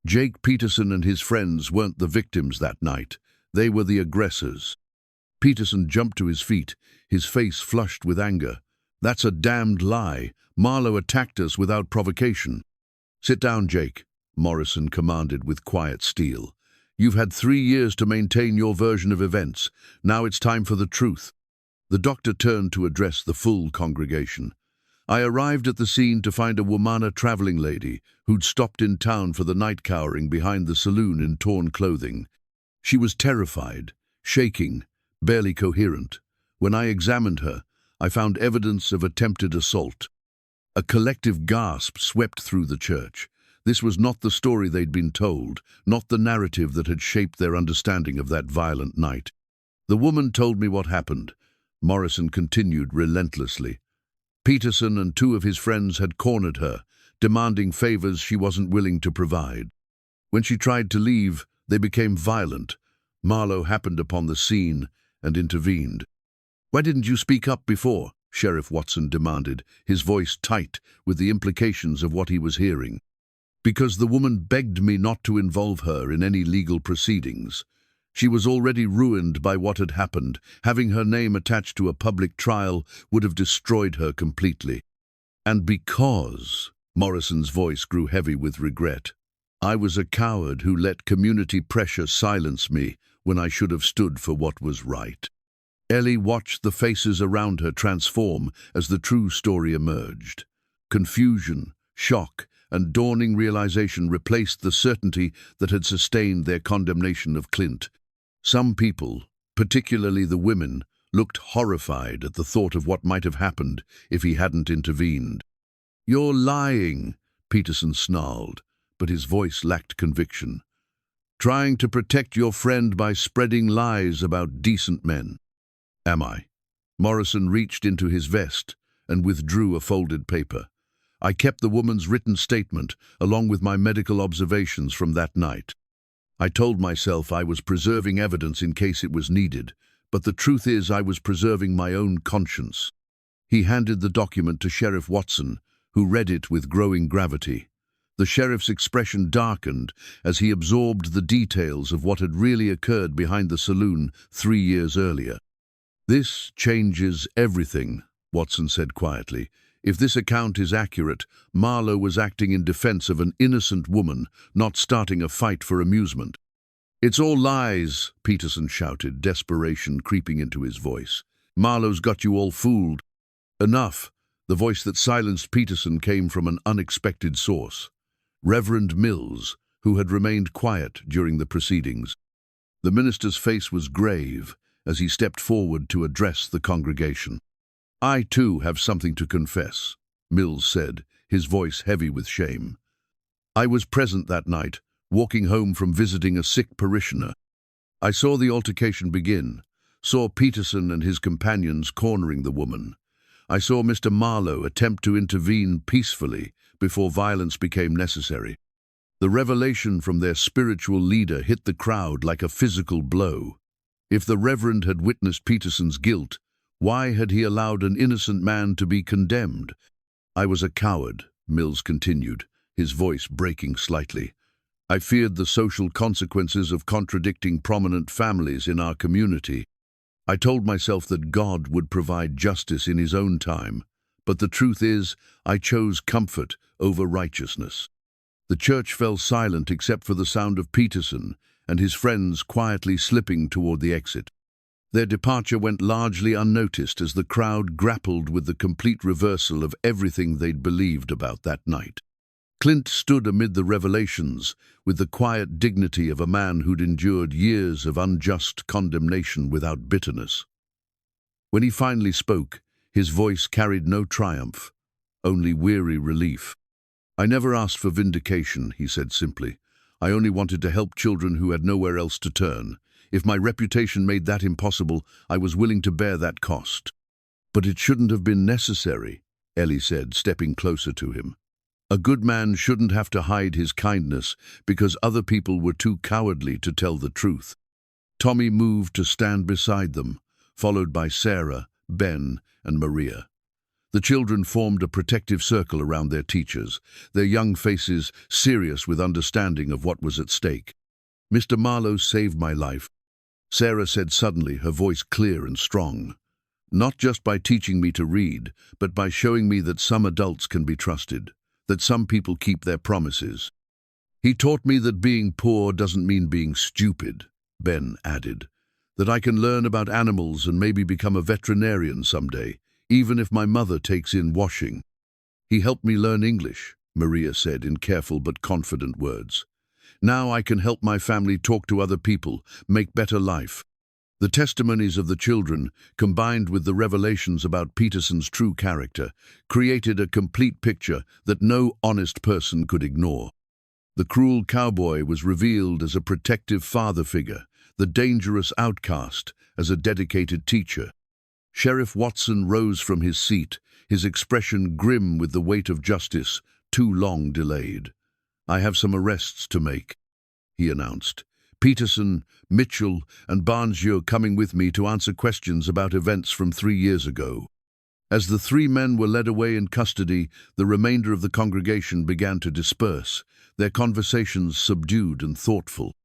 Jake Peterson and his friends weren't the victims that night. They were the aggressors. Peterson jumped to his feet, his face flushed with anger. "That's a damned lie. Marlowe attacked us without provocation." "Sit down, Jake," Morrison commanded with quiet steel. "You've had 3 years to maintain your version of events. Now it's time for the truth." The doctor turned to address the full congregation. "I arrived at the scene to find a Womana traveling lady who'd stopped in town for the night cowering behind the saloon in torn clothing. She was terrified, shaking, barely coherent. When I examined her, I found evidence of attempted assault." A collective gasp swept through the church. This was not the story they'd been told, not the narrative that had shaped their understanding of that violent night. "The woman told me what happened," Morrison continued relentlessly. "Peterson and 2 of his friends had cornered her, demanding favors she wasn't willing to provide. When she tried to leave, they became violent. Marlowe happened upon the scene and intervened." "Why didn't you speak up before?" Sheriff Watson demanded, his voice tight with the implications of what he was hearing. "Because the woman begged me not to involve her in any legal proceedings. She was already ruined by what had happened. Having her name attached to a public trial would have destroyed her completely. And because," Morrison's voice grew heavy with regret, "I was a coward who let community pressure silence me when I should have stood for what was right." Ellie watched the faces around her transform as the true story emerged. Confusion, shock, and dawning realization replaced the certainty that had sustained their condemnation of Clint. Some people, particularly the women, looked horrified at the thought of what might have happened if he hadn't intervened. "You're lying," Peterson snarled, but his voice lacked conviction. "Trying to protect your friend by spreading lies about decent men." "Am I?" Morrison reached into his vest and withdrew a folded paper. "I kept the woman's written statement, along with my medical observations from that night. I told myself I was preserving evidence in case it was needed, but the truth is I was preserving my own conscience." He handed the document to Sheriff Watson, who read it with growing gravity. The sheriff's expression darkened as he absorbed the details of what had really occurred behind the saloon 3 years earlier. "This changes everything," Watson said quietly. "If this account is accurate, Marlowe was acting in defense of an innocent woman, not starting a fight for amusement." "It's all lies," Peterson shouted, desperation creeping into his voice. "Marlowe's got you all fooled." "Enough." The voice that silenced Peterson came from an unexpected source. Reverend Mills, who had remained quiet during the proceedings. The minister's face was grave as he stepped forward to address the congregation. "I, too, have something to confess," Mills said, his voice heavy with shame. "I was present that night, walking home from visiting a sick parishioner. I saw the altercation begin, saw Peterson and his companions cornering the woman. I saw Mr. Marlowe attempt to intervene peacefully before violence became necessary. The revelation from their spiritual leader hit the crowd like a physical blow. If the Reverend had witnessed Peterson's guilt, why had he allowed an innocent man to be condemned? I was a coward," Mills continued, his voice breaking slightly. I feared the social consequences of contradicting prominent families in our community. I told myself that God would provide justice in his own time, but the truth is, I chose comfort over righteousness. The church fell silent except for the sound of Peterson and his friends quietly slipping toward the exit. Their departure went largely unnoticed as the crowd grappled with the complete reversal of everything they'd believed about that night. Clint stood amid the revelations with the quiet dignity of a man who'd endured years of unjust condemnation without bitterness. When he finally spoke, his voice carried no triumph, only weary relief. "I never asked for vindication," he said simply. "I only wanted to help children who had nowhere else to turn. If my reputation made that impossible, I was willing to bear that cost." "But it shouldn't have been necessary," Ellie said, stepping closer to him. "A good man shouldn't have to hide his kindness because other people were too cowardly to tell the truth." Tommy moved to stand beside them, followed by Sarah, Ben, and Maria. The children formed a protective circle around their teachers, their young faces serious with understanding of what was at stake. "Mr. Marlowe saved my life," Sarah said suddenly, her voice clear and strong. "Not just by teaching me to read, but by showing me that some adults can be trusted, that some people keep their promises. He taught me that being poor doesn't mean being stupid," Ben added, "that I can learn about animals and maybe become a veterinarian someday, even if my mother takes in washing." "He helped me learn English," Maria said in careful but confident words. "Now I can help my family talk to other people, make better life." The testimonies of the children, combined with the revelations about Peterson's true character, created a complete picture that no honest person could ignore. The cruel cowboy was revealed as a protective father figure, the dangerous outcast as a dedicated teacher. Sheriff Watson rose from his seat, his expression grim with the weight of justice, too long delayed. "I have some arrests to make," he announced. "Peterson, Mitchell, and Barnsjö coming with me to answer questions about events from 3 years ago." As the 3 men were led away in custody, the remainder of the congregation began to disperse, their conversations subdued and thoughtful.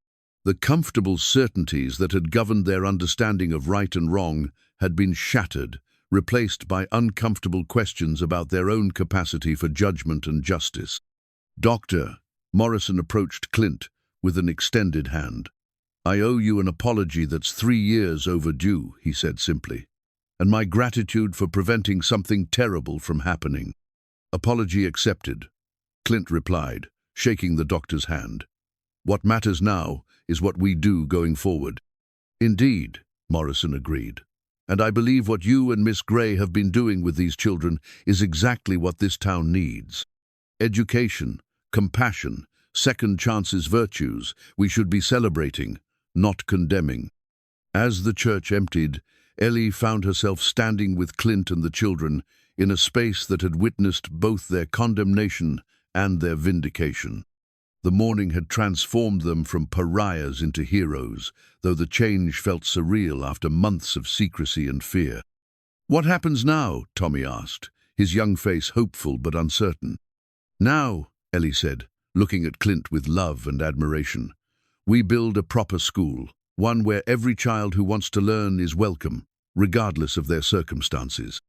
The comfortable certainties that had governed their understanding of right and wrong had been shattered, replaced by uncomfortable questions about their own capacity for judgment and justice. "Doctor," Morrison approached Clint with an extended hand. "I owe you an apology that's 3 years overdue," he said simply, "and my gratitude for preventing something terrible from happening." "Apology accepted," Clint replied, shaking the doctor's hand. "What matters now is what we do going forward." "Indeed," Morrison agreed. "And I believe what you and Miss Gray have been doing with these children is exactly what this town needs. Education, compassion, second chances virtues we should be celebrating, not condemning." As the church emptied, Ellie found herself standing with Clint and the children in a space that had witnessed both their condemnation and their vindication. The morning had transformed them from pariahs into heroes, though the change felt surreal after months of secrecy and fear. "What happens now?" Tommy asked, his young face hopeful but uncertain. "Now," Ellie said, looking at Clint with love and admiration, "we build a proper school, one where every child who wants to learn is welcome, regardless of their circumstances."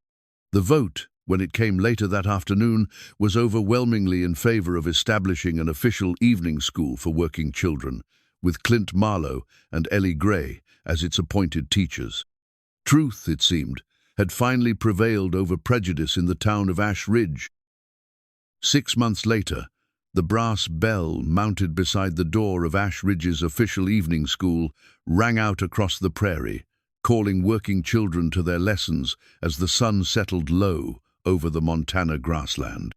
The vote, when it came later that afternoon, was overwhelmingly in favor of establishing an official evening school for working children, with Clint Marlowe and Ellie Gray as its appointed teachers. Truth, it seemed, had finally prevailed over prejudice in the town of Ash Ridge. 6 months later, the brass bell mounted beside the door of Ash Ridge's official evening school rang out across the prairie, calling working children to their lessons as the sun settled low over the Montana grassland.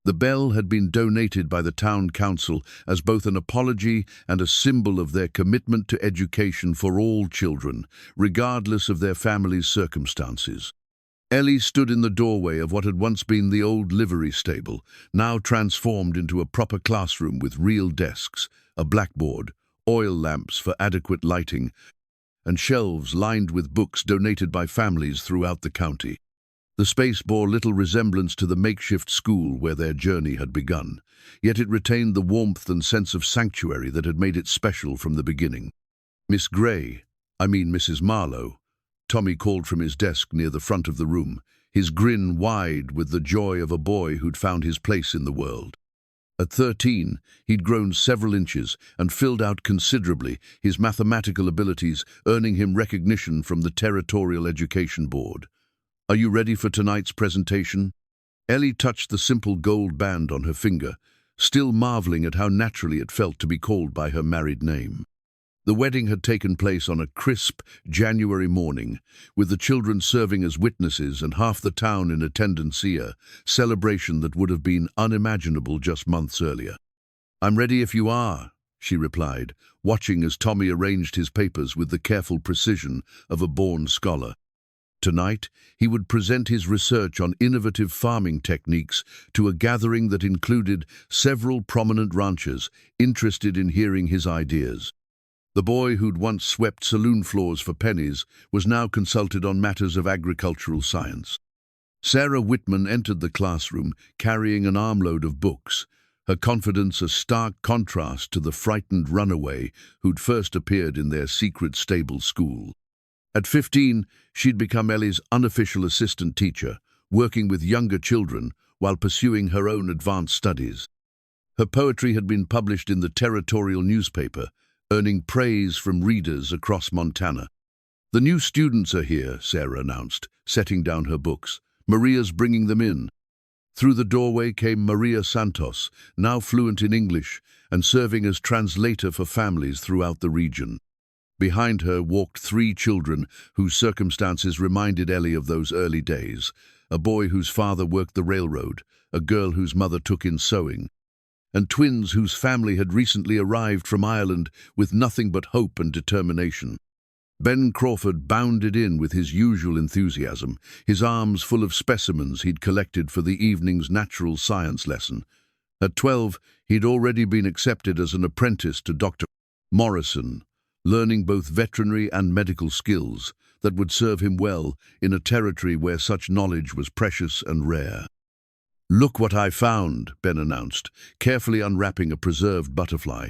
The bell had been donated by the town council as both an apology and a symbol of their commitment to education for all children, regardless of their families' circumstances. Ellie stood in the doorway of what had once been the old livery stable, now transformed into a proper classroom with real desks, a blackboard, oil lamps for adequate lighting, and shelves lined with books donated by families throughout the county. The space bore little resemblance to the makeshift school where their journey had begun, yet it retained the warmth and sense of sanctuary that had made it special from the beginning. "Miss Gray, I mean Mrs. Marlowe," Tommy called from his desk near the front of the room, his grin wide with the joy of a boy who'd found his place in the world. At 13, he'd grown several inches and filled out considerably, his mathematical abilities earning him recognition from the Territorial Education Board. "Are you ready for tonight's presentation?" Ellie touched the simple gold band on her finger, still marveling at how naturally it felt to be called by her married name. The wedding had taken place on a crisp January morning, with the children serving as witnesses and half the town in attendance, a celebration that would have been unimaginable just months earlier. "I'm ready if you are," she replied, watching as Tommy arranged his papers with the careful precision of a born scholar. Tonight, he would present his research on innovative farming techniques to a gathering that included several prominent ranchers interested in hearing his ideas. The boy who'd once swept saloon floors for pennies was now consulted on matters of agricultural science. Sarah Whitman entered the classroom carrying an armload of books, her confidence a stark contrast to the frightened runaway who'd first appeared in their secret stable school. At 15, she'd become Ellie's unofficial assistant teacher, working with younger children while pursuing her own advanced studies. Her poetry had been published in the territorial newspaper, earning praise from readers across Montana. "The new students are here," Sarah announced, setting down her books. "Maria's bringing them in." Through the doorway came Maria Santos, now fluent in English and serving as translator for families throughout the region. Behind her walked 3 children whose circumstances reminded Ellie of those early days: a boy whose father worked the railroad, a girl whose mother took in sewing, and twins whose family had recently arrived from Ireland with nothing but hope and determination. Ben Crawford bounded in with his usual enthusiasm, his arms full of specimens he'd collected for the evening's natural science lesson. At 12, he'd already been accepted as an apprentice to Dr. Morrison, learning both veterinary and medical skills that would serve him well in a territory where such knowledge was precious and rare. "Look what I found," Ben announced, carefully unwrapping a preserved butterfly.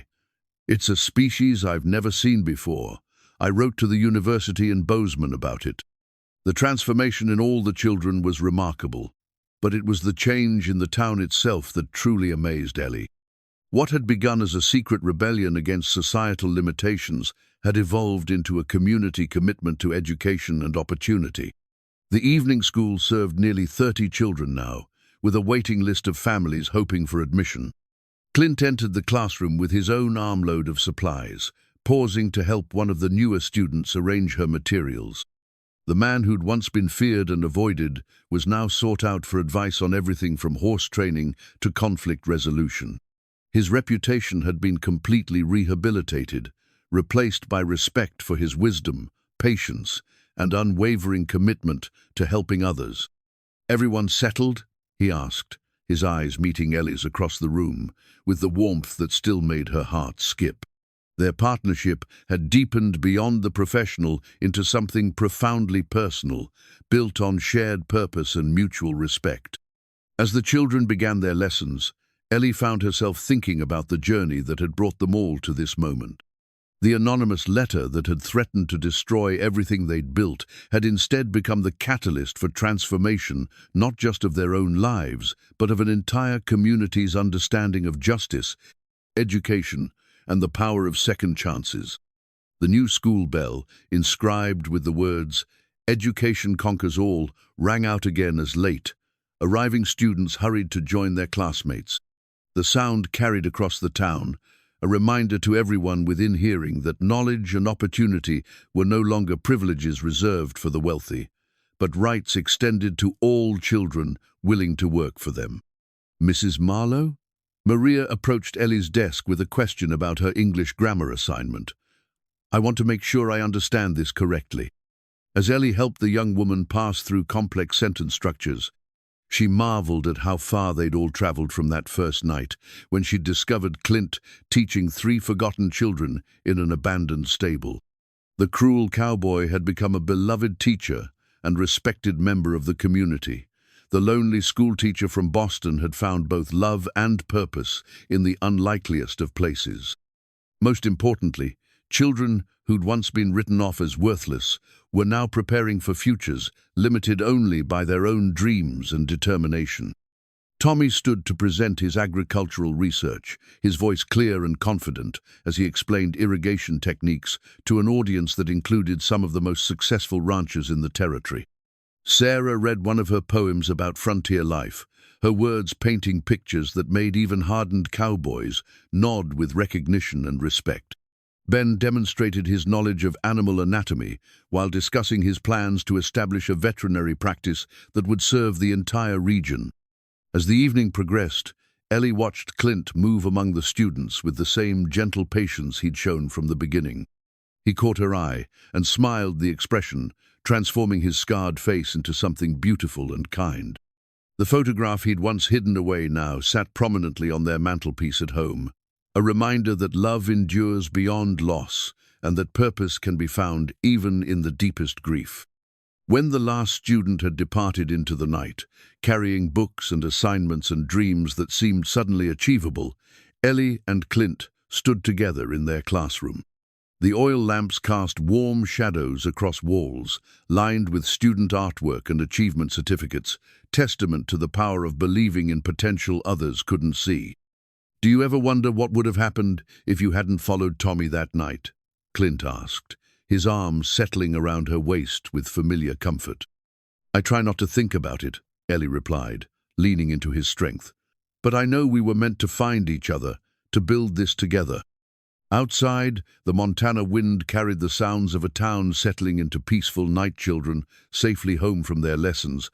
"It's a species I've never seen before. I wrote to the university in Bozeman about it." The transformation in all the children was remarkable, but it was the change in the town itself that truly amazed Ellie. What had begun as a secret rebellion against societal limitations had evolved into a community commitment to education and opportunity. The evening school served nearly 30 children now, with a waiting list of families hoping for admission. Clint entered the classroom with his own armload of supplies, pausing to help one of the newer students arrange her materials. The man who'd once been feared and avoided was now sought out for advice on everything from horse training to conflict resolution. His reputation had been completely rehabilitated, replaced by respect for his wisdom, patience, and unwavering commitment to helping others. "Everyone settled?" he asked, his eyes meeting Ellie's across the room, with the warmth that still made her heart skip. Their partnership had deepened beyond the professional into something profoundly personal, built on shared purpose and mutual respect. As the children began their lessons, Ellie found herself thinking about the journey that had brought them all to this moment. The anonymous letter that had threatened to destroy everything they'd built had instead become the catalyst for transformation, not just of their own lives, but of an entire community's understanding of justice, education, and the power of second chances. The new school bell, inscribed with the words, "Education conquers all," rang out again as late. Arriving students hurried to join their classmates. The sound carried across the town, a reminder to everyone within hearing that knowledge and opportunity were no longer privileges reserved for the wealthy, but rights extended to all children willing to work for them. "Mrs. Marlowe?" Maria approached Ellie's desk with a question about her English grammar assignment. "I want to make sure I understand this correctly." As Ellie helped the young woman pass through complex sentence structures, she marveled at how far they'd all traveled from that first night, when she'd discovered Clint teaching 3 forgotten children in an abandoned stable. The cruel cowboy had become a beloved teacher, and respected member of the community. The lonely schoolteacher from Boston had found both love and purpose in the unlikeliest of places. Most importantly, children who'd once been written off as worthless were now preparing for futures limited only by their own dreams and determination. Tommy stood to present his agricultural research, his voice clear and confident as he explained irrigation techniques to an audience that included some of the most successful ranchers in the territory. Sarah read one of her poems about frontier life, her words painting pictures that made even hardened cowboys nod with recognition and respect. Ben demonstrated his knowledge of animal anatomy while discussing his plans to establish a veterinary practice that would serve the entire region. As the evening progressed, Ellie watched Clint move among the students with the same gentle patience he'd shown from the beginning. He caught her eye and smiled the expression, transforming his scarred face into something beautiful and kind. The photograph he'd once hidden away now sat prominently on their mantelpiece at home, a reminder that love endures beyond loss and that purpose can be found even in the deepest grief. When the last student had departed into the night, carrying books and assignments and dreams that seemed suddenly achievable, Ellie and Clint stood together in their classroom. The oil lamps cast warm shadows across walls, lined with student artwork and achievement certificates, testament to the power of believing in potential others couldn't see. "Do you ever wonder what would have happened if you hadn't followed Tommy that night?" Clint asked, his arms settling around her waist with familiar comfort. "I try not to think about it," Ellie replied, leaning into his strength. "But I know we were meant to find each other, to build this together." Outside, the Montana wind carried the sounds of a town settling into peaceful night, children safely home from their lessons.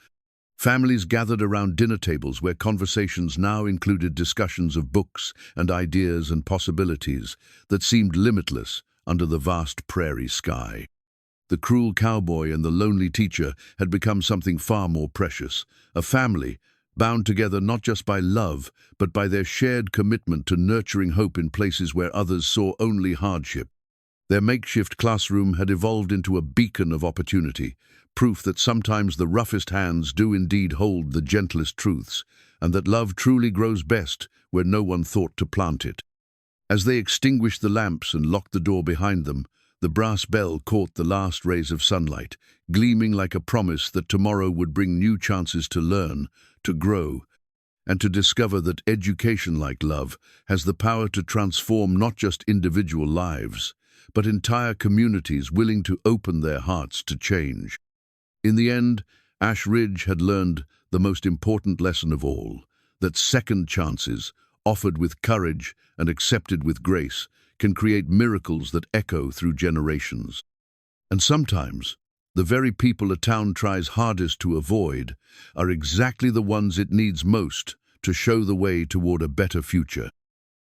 Families gathered around dinner tables where conversations now included discussions of books and ideas and possibilities that seemed limitless under the vast prairie sky. The cruel cowboy and the lonely teacher had become something far more precious, a family bound together not just by love, but by their shared commitment to nurturing hope in places where others saw only hardship. Their makeshift classroom had evolved into a beacon of opportunity, proof that sometimes the roughest hands do indeed hold the gentlest truths, and that love truly grows best where no one thought to plant it. As they extinguished the lamps and locked the door behind them, the brass bell caught the last rays of sunlight, gleaming like a promise that tomorrow would bring new chances to learn, to grow, and to discover that education, like love, has the power to transform not just individual lives, but entire communities willing to open their hearts to change. In the end, Ash Ridge had learned the most important lesson of all, that second chances, offered with courage and accepted with grace, can create miracles that echo through generations. And sometimes, the very people a town tries hardest to avoid are exactly the ones it needs most to show the way toward a better future.